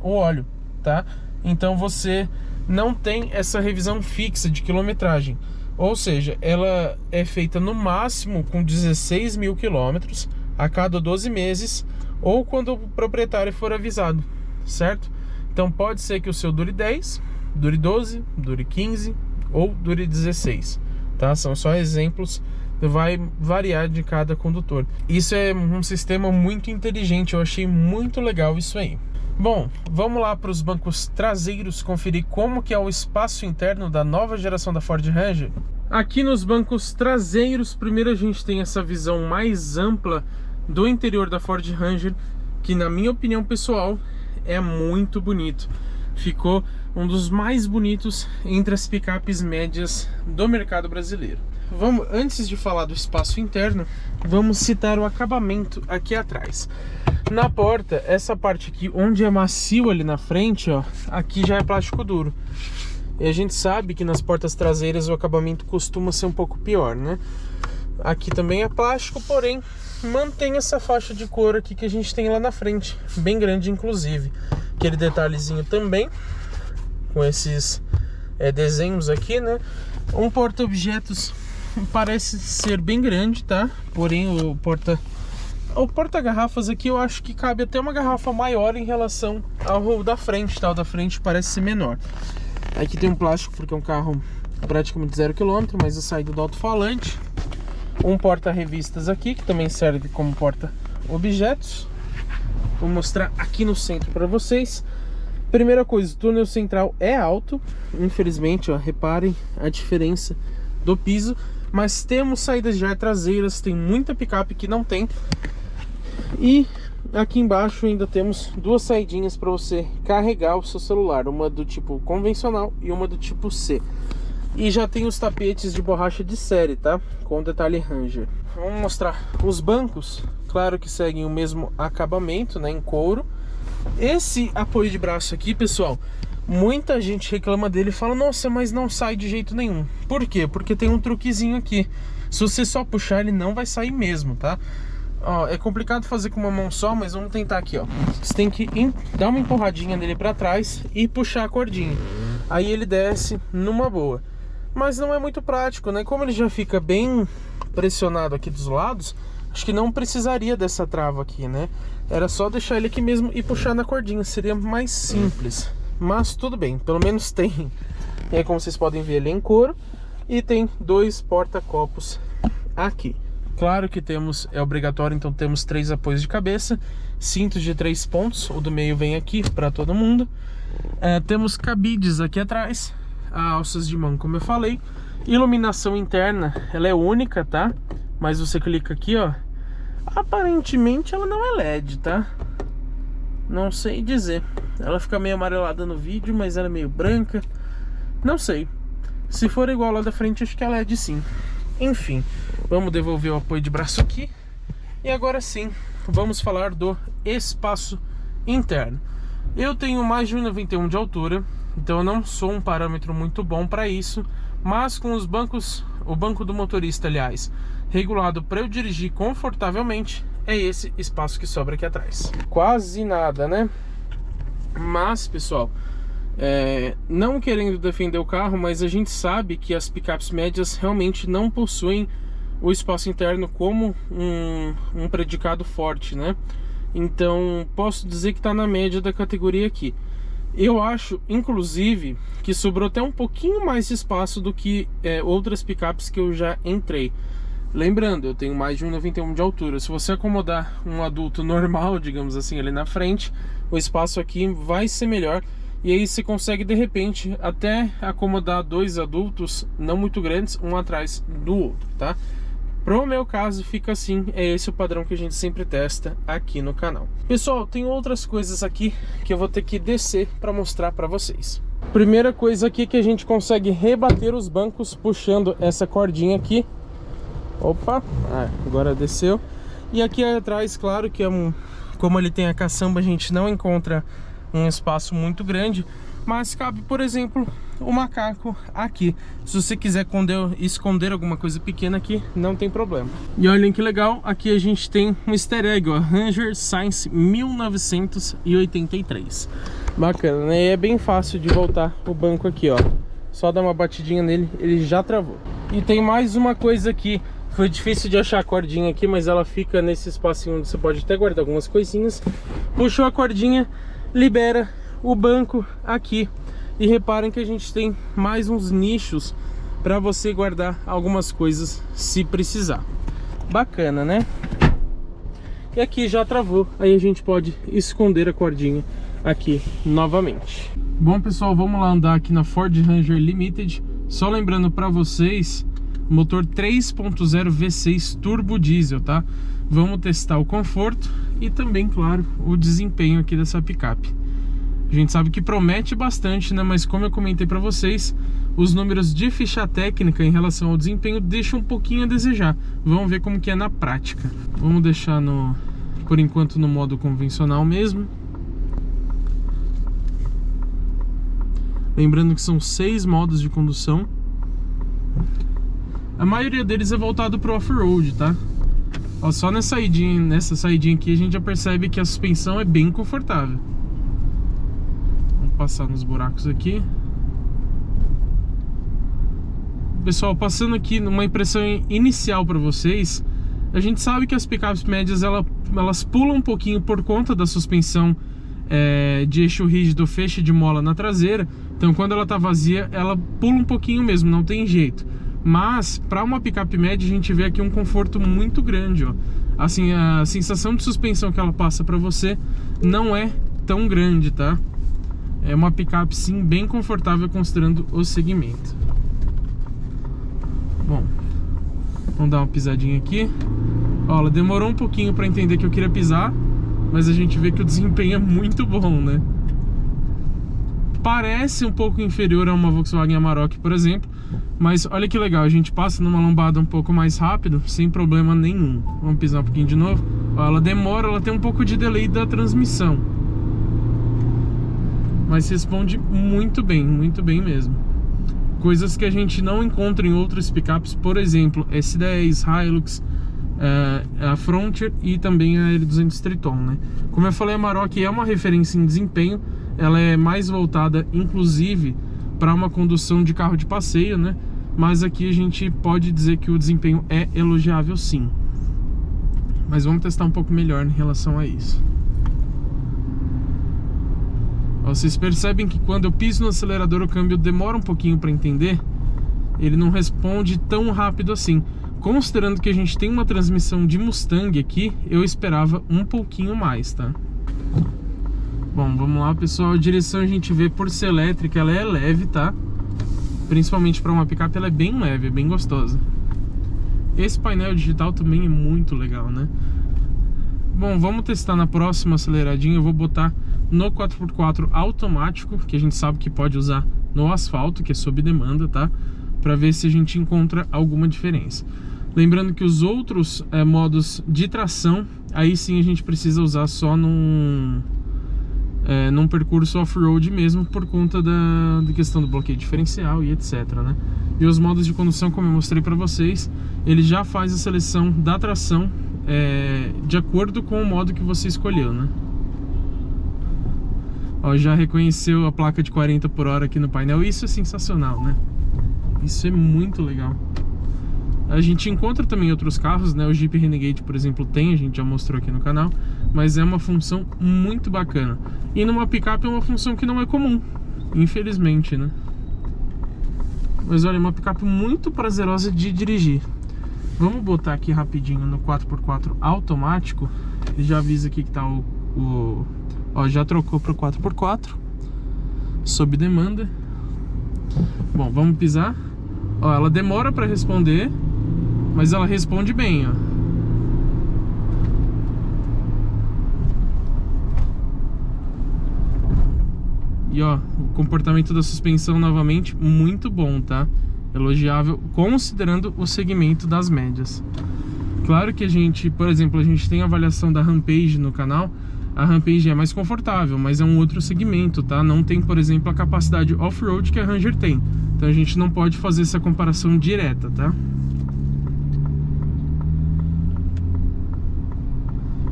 S1: o óleo, tá? Então você não tem essa revisão fixa de quilometragem, ou seja, ela é feita no máximo com 16.000 quilômetros a cada 12 meses ou quando o proprietário for avisado, certo? Então pode ser que o seu dure 10, dure 12, dure 15 ou dure 16, tá? São só exemplos, vai variar de cada condutor. Isso é um sistema muito inteligente, eu achei muito legal isso aí. Bom, vamos lá para os bancos traseiros conferir como que é o espaço interno da nova geração da Ford Ranger. Aqui nos bancos traseiros, primeiro a gente tem essa visão mais ampla do interior da Ford Ranger, que na minha opinião pessoal é muito bonito. Ficou um dos mais bonitos entre as picapes médias do mercado brasileiro. Antes de falar do espaço interno, vamos citar o acabamento aqui atrás. Na porta, essa parte aqui onde é macio ali na frente, ó, aqui já é plástico duro. E a gente sabe que nas portas traseiras o acabamento costuma ser um pouco pior, né? Aqui também é plástico, porém mantém essa faixa de couro aqui que a gente tem lá na frente, bem grande inclusive. Aquele detalhezinho também, com esses desenhos aqui, né? Um porta-objetos parece ser bem grande, tá? Porém o porta-garrafas aqui eu acho que cabe até uma garrafa maior em relação ao da frente, tá? O da frente parece ser menor. Aqui tem um plástico porque é um carro praticamente 0 km, mas a saída do alto-falante. Um porta-revistas aqui, que também serve como porta-objetos. Vou mostrar aqui no centro para vocês. Primeira coisa, o túnel central é alto. Infelizmente, ó, reparem a diferença do piso. Mas temos saídas já traseiras, tem muita picape que não tem. E aqui embaixo ainda temos duas saidinhas para você carregar o seu celular. Uma do tipo convencional e uma do tipo C. E já tem os tapetes de borracha de série, tá? Com detalhe Ranger. Vamos mostrar os bancos. Claro que seguem o mesmo acabamento, né? Em couro. Esse apoio de braço aqui, pessoal, muita gente reclama dele e fala: nossa, mas não sai de jeito nenhum. Por quê? Porque tem um truquezinho aqui. Se você só puxar, ele não vai sair mesmo, tá? Ó, é complicado fazer com uma mão só, mas vamos tentar aqui, ó. Você tem que dar uma empurradinha nele pra trás e puxar a cordinha. Aí ele desce numa boa. Mas não é muito prático, né? Como ele já fica bem pressionado aqui dos lados, acho que não precisaria dessa trava aqui, né? Era só deixar ele aqui mesmo e puxar na cordinha. Seria mais simples. Mas tudo bem, pelo menos tem. E aí, como vocês podem ver, ele é em couro. E tem dois porta-copos aqui. Claro que é obrigatório, então temos 3 apoios de cabeça, cintos de 3 pontos, o do meio vem aqui para todo mundo. Temos cabides aqui atrás, alças de mão, como eu falei. Iluminação interna, ela é única, tá? Mas você clica aqui, ó, aparentemente ela não é LED, tá? Não sei dizer. Ela fica meio amarelada no vídeo, mas ela é meio branca. Não sei. Se for igual lá da frente, acho que é LED sim. Enfim, vamos devolver o apoio de braço aqui. E agora sim, vamos falar do espaço interno. Eu tenho mais de 1,91 de altura, então eu não sou um parâmetro muito bom para isso. Mas com os bancos, o banco do motorista, aliás, regulado para eu dirigir confortavelmente, é esse espaço que sobra aqui atrás. Quase nada, né? Mas, pessoal, não querendo defender o carro, mas a gente sabe que as picapes médias realmente não possuem o espaço interno como um predicado forte, né? Então, posso dizer que está na média da categoria aqui. Eu acho, inclusive, que sobrou até um pouquinho mais de espaço do que outras picapes que eu já entrei. Lembrando, eu tenho mais de 1,91 de altura. Se você acomodar um adulto normal, digamos assim, ali na frente, o espaço aqui vai ser melhor. E aí você consegue, de repente, até acomodar 2 adultos não muito grandes, um atrás do outro, tá? Pro meu caso, fica assim. É esse o padrão que a gente sempre testa aqui no canal. Pessoal, tem outras coisas aqui que eu vou ter que descer para mostrar para vocês. Primeira coisa aqui que a gente consegue rebater os bancos puxando essa cordinha aqui. Opa, agora desceu. E aqui atrás, claro que como ele tem a caçamba, a gente não encontra um espaço muito grande, mas cabe, por exemplo, o macaco aqui. Se você quiser esconder alguma coisa pequena aqui, não tem problema. E olhem que legal, aqui a gente tem um easter egg, ó, Ranger Science 1983. Bacana, né? E é bem fácil de voltar o banco aqui, ó. Só dar uma batidinha nele, ele já travou. E tem mais uma coisa aqui. Foi difícil de achar a cordinha aqui, mas ela fica nesse espacinho onde você pode até guardar algumas coisinhas. Puxou a cordinha, libera o banco aqui. E reparem que a gente tem mais uns nichos para você guardar algumas coisas se precisar. Bacana, né? E aqui já travou, aí a gente pode esconder a cordinha aqui novamente. Bom, pessoal, vamos lá andar aqui na Ford Ranger Limited. Só lembrando para vocês, motor 3.0 V6 turbo diesel, tá? Vamos testar o conforto e também, claro, o desempenho aqui dessa picape. A gente sabe que promete bastante, né? Mas como eu comentei para vocês, os números de ficha técnica em relação ao desempenho deixam um pouquinho a desejar. Vamos ver como que é na prática. Vamos deixar por enquanto no modo convencional mesmo. Lembrando que são 6 modos de condução. A maioria deles é voltado para o off-road, tá? Ó, só nessa saidinha aqui a gente já percebe que a suspensão é bem confortável. Vamos passar nos buracos aqui. Pessoal, passando aqui numa impressão inicial para vocês, a gente sabe que as picapes médias elas pulam um pouquinho por conta da suspensão de eixo rígido, feixe de mola na traseira. Então quando ela tá vazia, ela pula um pouquinho mesmo, não tem jeito. Mas para uma picape média a gente vê aqui um conforto muito grande, ó. Assim, a sensação de suspensão que ela passa para você não é tão grande, tá? É uma picape sim bem confortável considerando o segmento. Bom, vamos dar uma pisadinha aqui. Ó, ela demorou um pouquinho para entender que eu queria pisar, mas a gente vê que o desempenho é muito bom, né? Parece um pouco inferior a uma Volkswagen Amarok, por exemplo, mas olha que legal, a gente passa numa lombada um pouco mais rápido, sem problema nenhum. Vamos pisar um pouquinho de novo. Ó, ela demora, ela tem um pouco de delay da transmissão, mas responde muito bem mesmo. Coisas que a gente não encontra em outros picapes, por exemplo, S10, Hilux, a Frontier e também a L200 Triton, né? Como eu falei, a Amarok é uma referência em desempenho. Ela é mais voltada, inclusive, para uma condução de carro de passeio, né? Mas aqui a gente pode dizer que o desempenho é elogiável, sim. Mas vamos testar um pouco melhor em relação a isso. Vocês percebem que quando eu piso no acelerador, o câmbio demora um pouquinho para entender. Ele não responde tão rápido assim. considerando que a gente tem uma transmissão de Mustang aqui, eu esperava um pouquinho mais, tá? Bom, vamos lá, pessoal. A direção a gente vê, por ser elétrica, ela é leve, tá? Principalmente para uma picape, ela é bem leve, é bem gostosa. Esse painel digital também é muito legal, né? Bom, vamos testar na próxima aceleradinha. Eu vou botar no 4x4 automático, que a gente sabe que pode usar no asfalto, que é sob demanda, tá? Para ver se a gente encontra alguma diferença. Lembrando que os outros modos de tração, aí sim a gente precisa usar só num percurso off-road mesmo, por conta da questão do bloqueio diferencial e etc, né? E os modos de condução, como eu mostrei para vocês, ele já faz a seleção da tração de acordo com o modo que você escolheu, né? Ó, já reconheceu a placa de 40 por hora aqui no painel. Isso é sensacional, né? Isso é muito legal. A gente encontra também outros carros, né? O Jeep Renegade, por exemplo, tem, a gente já mostrou aqui no canal, mas é uma função muito bacana. E numa picape é uma função que não é comum, infelizmente, né? Mas olha, é uma picape muito prazerosa de dirigir. Vamos botar aqui rapidinho no 4x4 automático. Ele já avisa aqui que tá ó, já trocou para o 4x4 sob demanda. Bom, vamos pisar. Ó, ela demora para responder, mas ela responde bem, ó. E ó, o comportamento da suspensão novamente muito bom, tá? Elogiável, considerando o segmento das médias. Claro que a gente, por exemplo, a gente tem a avaliação da Rampage no canal. A Rampage é mais confortável, mas é um outro segmento, tá? Não tem, por exemplo, a capacidade off-road que a Ranger tem. Então a gente não pode fazer essa comparação direta, tá?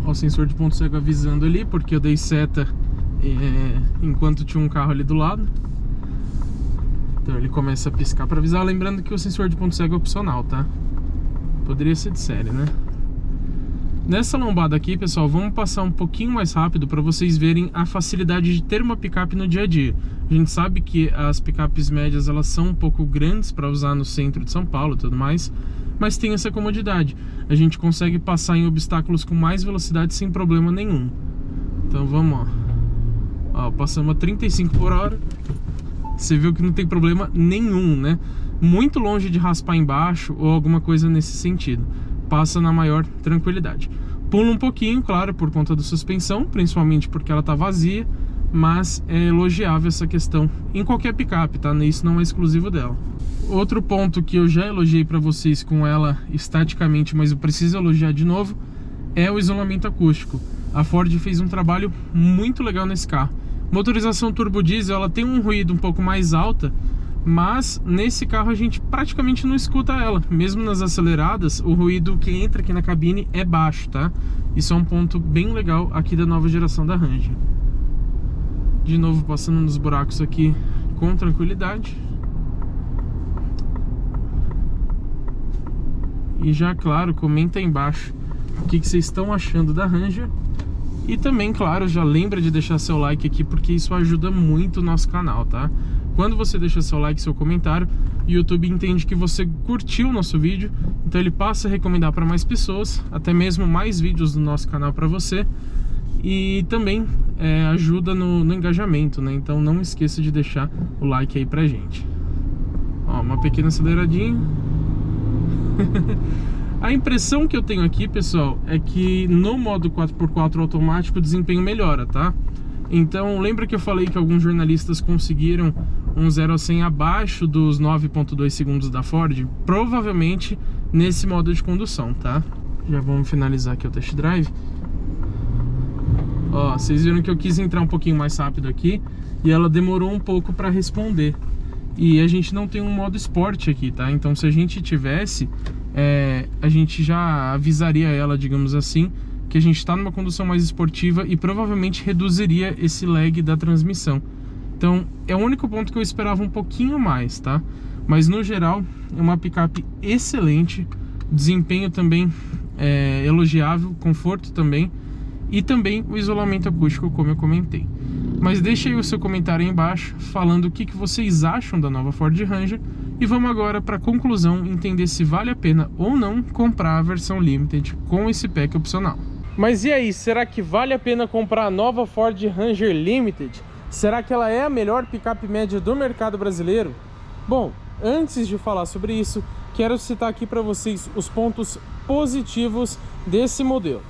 S1: Ó, o sensor de ponto cego avisando ali, porque eu dei seta enquanto tinha um carro ali do lado. Então ele começa a piscar para avisar. Lembrando que o sensor de ponto cego é opcional, tá? Poderia ser de série, né? Nessa lombada aqui, pessoal, vamos passar um pouquinho mais rápido para vocês verem a facilidade de ter uma picape no dia a dia. A gente sabe que as picapes médias, elas são um pouco grandes para usar no centro de São Paulo e tudo mais, mas tem essa comodidade. A gente consegue passar em obstáculos com mais velocidade sem problema nenhum. Então vamos, ó, passamos a 35 por hora. Você viu que não tem problema nenhum, né? Muito longe de raspar embaixo ou alguma coisa nesse sentido. Passa na maior tranquilidade. Pula um pouquinho, claro, por conta da suspensão, principalmente porque ela tá vazia, mas é elogiável essa questão em qualquer picape, tá? Isso não é exclusivo dela. Outro ponto que eu já elogiei para vocês com ela estaticamente, mas eu preciso elogiar de novo, é o isolamento acústico. A Ford fez um trabalho muito legal nesse carro. Motorização turbo diesel, ela tem um ruído um pouco mais alta, mas nesse carro a gente praticamente não escuta ela. Mesmo nas aceleradas, o ruído que entra aqui na cabine é baixo, tá? Isso é um ponto bem legal aqui da nova geração da Ranger. De novo, passando nos buracos aqui com tranquilidade. E já, claro, comenta aí embaixo o que vocês estão achando da Ranger. E também, claro, já lembra de deixar seu like aqui, porque isso ajuda muito o nosso canal, tá? Quando você deixa seu like, seu comentário, o YouTube entende que você curtiu o nosso vídeo, então ele passa a recomendar para mais pessoas, até mesmo mais vídeos do nosso canal para você. E também ajuda no engajamento, né? Então não esqueça de deixar o like aí pra gente. Ó, uma pequena aceleradinha. A impressão que eu tenho aqui, pessoal, é que no modo 4x4 automático o desempenho melhora, tá? Então, lembra que eu falei que alguns jornalistas conseguiram um 0 a 100 abaixo dos 9.2 segundos da Ford? Provavelmente nesse modo de condução, tá? Já vamos finalizar aqui o test drive. Ó, vocês viram que eu quis entrar um pouquinho mais rápido aqui e ela demorou um pouco para responder. E a gente não tem um modo esporte aqui, tá? Então se a gente tivesse, a gente já avisaria ela, digamos assim, que a gente está numa condução mais esportiva e provavelmente reduziria esse lag da transmissão. Então é o único ponto que eu esperava um pouquinho mais, tá? Mas no geral é uma picape excelente, desempenho também elogiável, conforto também, e também o isolamento acústico, como eu comentei. Mas deixa aí o seu comentário aí embaixo falando o que vocês acham da nova Ford Ranger E vamos agora para a conclusão, entender se vale a pena ou não comprar a versão Limited com esse pack opcional. Mas e aí, será que vale a pena comprar a nova Ford Ranger Limited? Será que ela é a melhor picape média do mercado brasileiro? Bom, antes de falar sobre isso, quero citar aqui para vocês os pontos positivos desse modelo.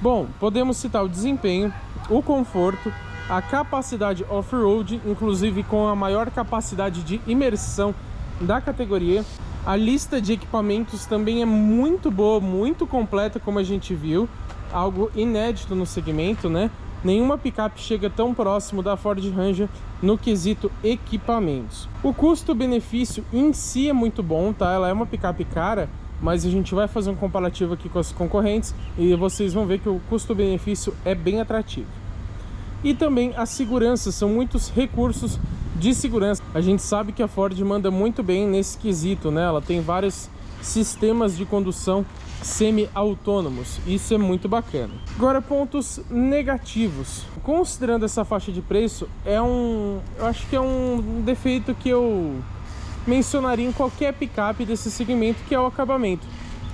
S1: Bom, podemos citar o desempenho, o conforto, a capacidade off-road, inclusive com a maior capacidade de imersão da categoria. A lista de equipamentos também é muito boa, muito completa, como a gente viu, algo inédito no segmento, né? Nenhuma picape chega tão próximo da Ford Ranger no quesito equipamentos. O custo-benefício em si é muito bom, tá? Ela é uma picape cara, mas a gente vai fazer um comparativo aqui com as concorrentes e vocês vão ver que o custo-benefício é bem atrativo. E também a segurança, são muitos recursos de segurança. A gente sabe que a Ford manda muito bem nesse quesito, né? Ela tem vários sistemas de condução semi-autônomos, isso é muito bacana. Agora, pontos negativos. Considerando essa faixa de preço, eu acho que é um defeito que eu mencionaria em qualquer picape desse segmento, que é o acabamento.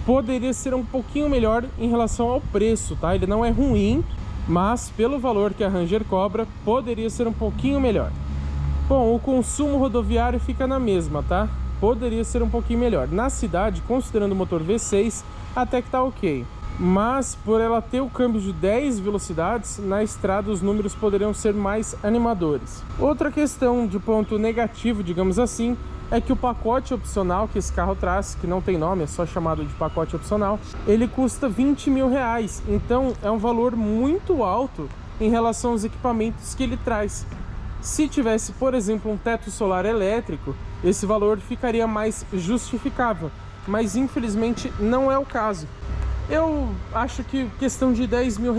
S1: Poderia ser um pouquinho melhor em relação ao preço, tá? Ele não é ruim, mas pelo valor que a Ranger cobra, poderia ser um pouquinho melhor. Bom, o consumo rodoviário fica na mesma, tá? Poderia ser um pouquinho melhor. Na cidade, considerando o motor V6, até que tá ok. Mas por ela ter o câmbio de 10 velocidades, na estrada os números poderiam ser mais animadores. Outra questão de ponto negativo, digamos assim, é que o pacote opcional que esse carro traz, que não tem nome, é só chamado de pacote opcional, ele custa R$20 mil. Então é um valor muito alto em relação aos equipamentos que ele traz. Se tivesse, por exemplo, um teto solar elétrico, esse valor ficaria mais justificável, mas infelizmente não é o caso. Eu acho que questão de R$10 mil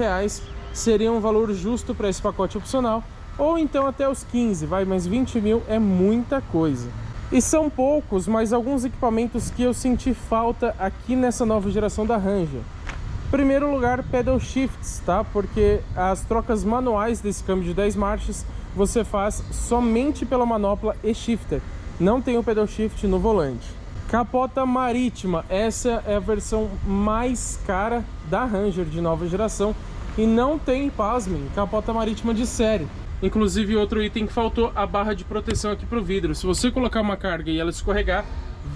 S1: seria um valor justo para esse pacote opcional, ou então até os 15, mas 20 mil é muita coisa. E são poucos, mas alguns equipamentos que eu senti falta aqui nessa nova geração da Ranger. Em primeiro lugar, pedal shifts, tá? Porque as trocas manuais desse câmbio de 10 marchas você faz somente pela manopla e shifter. Não tem o pedal shift no volante. Capota marítima, essa é a versão mais cara da Ranger de nova geração e não tem, pasmem, capota marítima de série. Inclusive, outro item que faltou, a barra de proteção aqui para o vidro. Se você colocar uma carga e ela escorregar,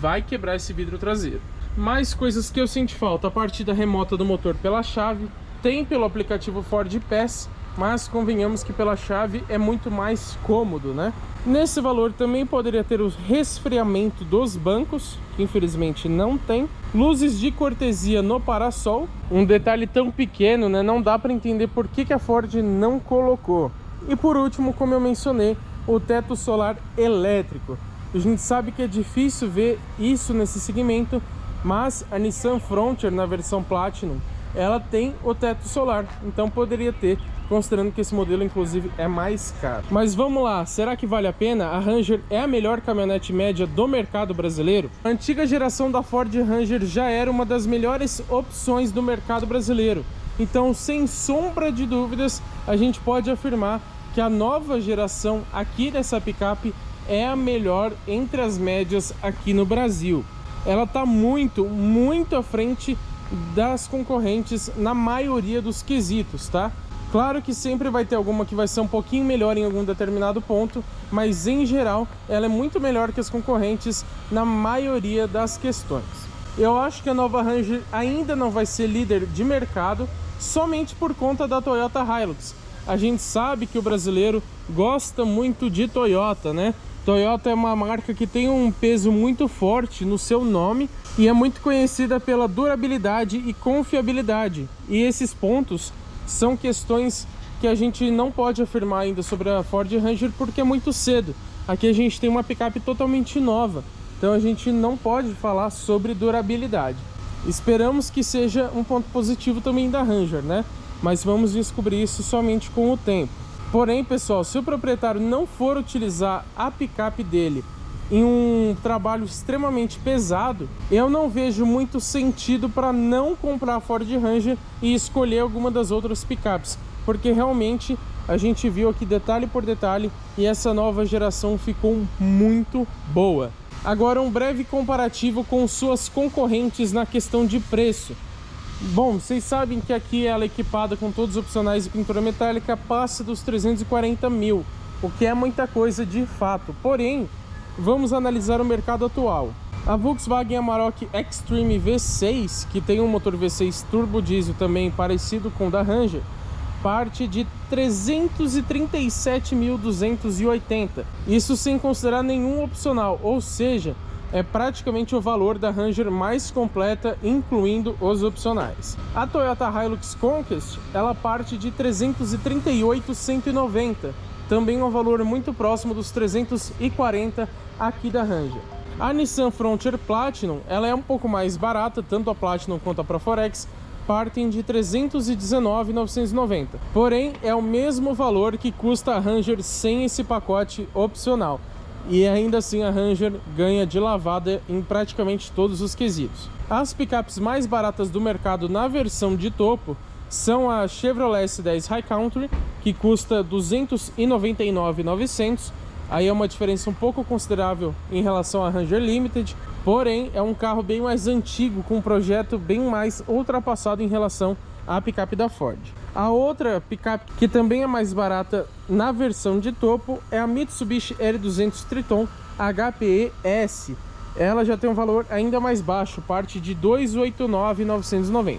S1: vai quebrar esse vidro traseiro. Mais coisas que eu senti falta: a partida remota do motor pela chave, tem pelo aplicativo Ford Pass, mas convenhamos que pela chave é muito mais cômodo, né? Nesse valor também poderia ter o resfriamento dos bancos, que infelizmente não tem. Luzes de cortesia no parasol, um detalhe tão pequeno, né? Não dá para entender por que a Ford não colocou. E por último, como eu mencionei, o teto solar elétrico. A gente sabe que é difícil ver isso nesse segmento, mas a Nissan Frontier na versão Platinum, ela tem o teto solar, então poderia ter, considerando que esse modelo inclusive é mais caro. Mas vamos lá, será que vale a pena? A Ranger é a melhor caminhonete média do mercado brasileiro? A antiga geração da Ford Ranger já era uma das melhores opções do mercado brasileiro. Então, sem sombra de dúvidas, a gente pode afirmar que a nova geração aqui dessa picape é a melhor entre as médias aqui no Brasil. Ela está muito à frente das concorrentes na maioria dos quesitos, tá? Claro que sempre vai ter alguma que vai ser um pouquinho melhor em algum determinado ponto, mas em geral ela é muito melhor que as concorrentes na maioria das questões. Eu acho que a nova Ranger ainda não vai ser líder de mercado somente por conta da Toyota Hilux. A gente sabe que o brasileiro gosta muito de Toyota, né? Toyota é uma marca que tem um peso muito forte no seu nome e é muito conhecida pela durabilidade e confiabilidade. E esses pontos são questões que a gente não pode afirmar ainda sobre a Ford Ranger porque é muito cedo. Aqui a gente tem uma picape totalmente nova, então a gente não pode falar sobre durabilidade. Esperamos que seja um ponto positivo também da Ranger, né? Mas vamos descobrir isso somente com o tempo. Porém, pessoal, se o proprietário não for utilizar a picape dele em um trabalho extremamente pesado, eu não vejo muito sentido para não comprar a Ford Ranger e escolher alguma das outras picapes, porque realmente a gente viu aqui detalhe por detalhe e essa nova geração ficou muito boa. Agora um breve comparativo com suas concorrentes na questão de preço. Bom, vocês sabem que aqui ela é equipada com todos os opcionais e pintura metálica, passa dos 340 mil, o que é muita coisa de fato. Porém, vamos analisar o mercado atual. A Volkswagen Amarok Extreme V6, que tem um motor V6 turbo diesel também parecido com o da Ranger, parte de 337.280. Isso sem considerar nenhum opcional, ou seja, é praticamente o valor da Ranger mais completa, incluindo os opcionais. A Toyota Hilux Conquest, ela parte de 338.190, também um valor muito próximo dos 340 aqui da Ranger. A Nissan Frontier Platinum, ela é um pouco mais barata, tanto a Platinum quanto a Proforex, partem de 319.990. Porém, é o mesmo valor que custa a Ranger sem esse pacote opcional. E ainda assim a Ranger ganha de lavada em praticamente todos os quesitos. As picapes mais baratas do mercado na versão de topo são a Chevrolet S10 High Country, que custa 299.900. Aí é uma diferença um pouco considerável em relação à Ranger Limited, porém é um carro bem mais antigo, com um projeto bem mais ultrapassado em relação à picape da Ford. A outra picape que também é mais barata na versão de topo é a Mitsubishi L200 Triton HPE-S. Ela já tem um valor ainda mais baixo, parte de 289.990.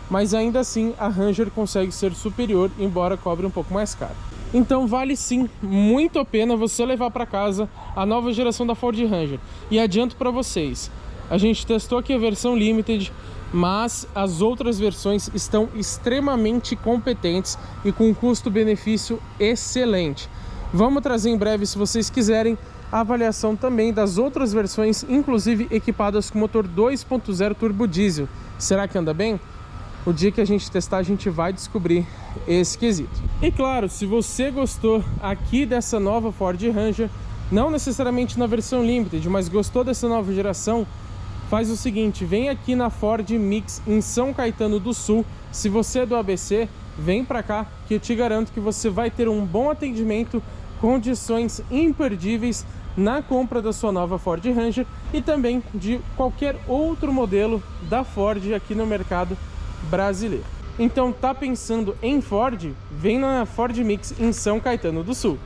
S1: Mas ainda assim a Ranger consegue ser superior, embora cobre um pouco mais caro. Então vale sim muito a pena você levar para casa a nova geração da Ford Ranger. E adianto para vocês, a gente testou aqui a versão Limited, mas as outras versões estão extremamente competentes e com um custo-benefício excelente. Vamos trazer em breve, se vocês quiserem, a avaliação também das outras versões, inclusive equipadas com motor 2.0 turbo diesel. Será que anda bem? O dia que a gente testar, a gente vai descobrir esse quesito. E claro, se você gostou aqui dessa nova Ford Ranger, não necessariamente na versão Limited, mas gostou dessa nova geração, faz o seguinte, vem aqui na Ford Mix em São Caetano do Sul. Se você é do ABC, vem pra cá que eu te garanto que você vai ter um bom atendimento, condições imperdíveis na compra da sua nova Ford Ranger e também de qualquer outro modelo da Ford aqui no mercado brasileiro. Então tá pensando em Ford? Vem na Ford Mix em São Caetano do Sul.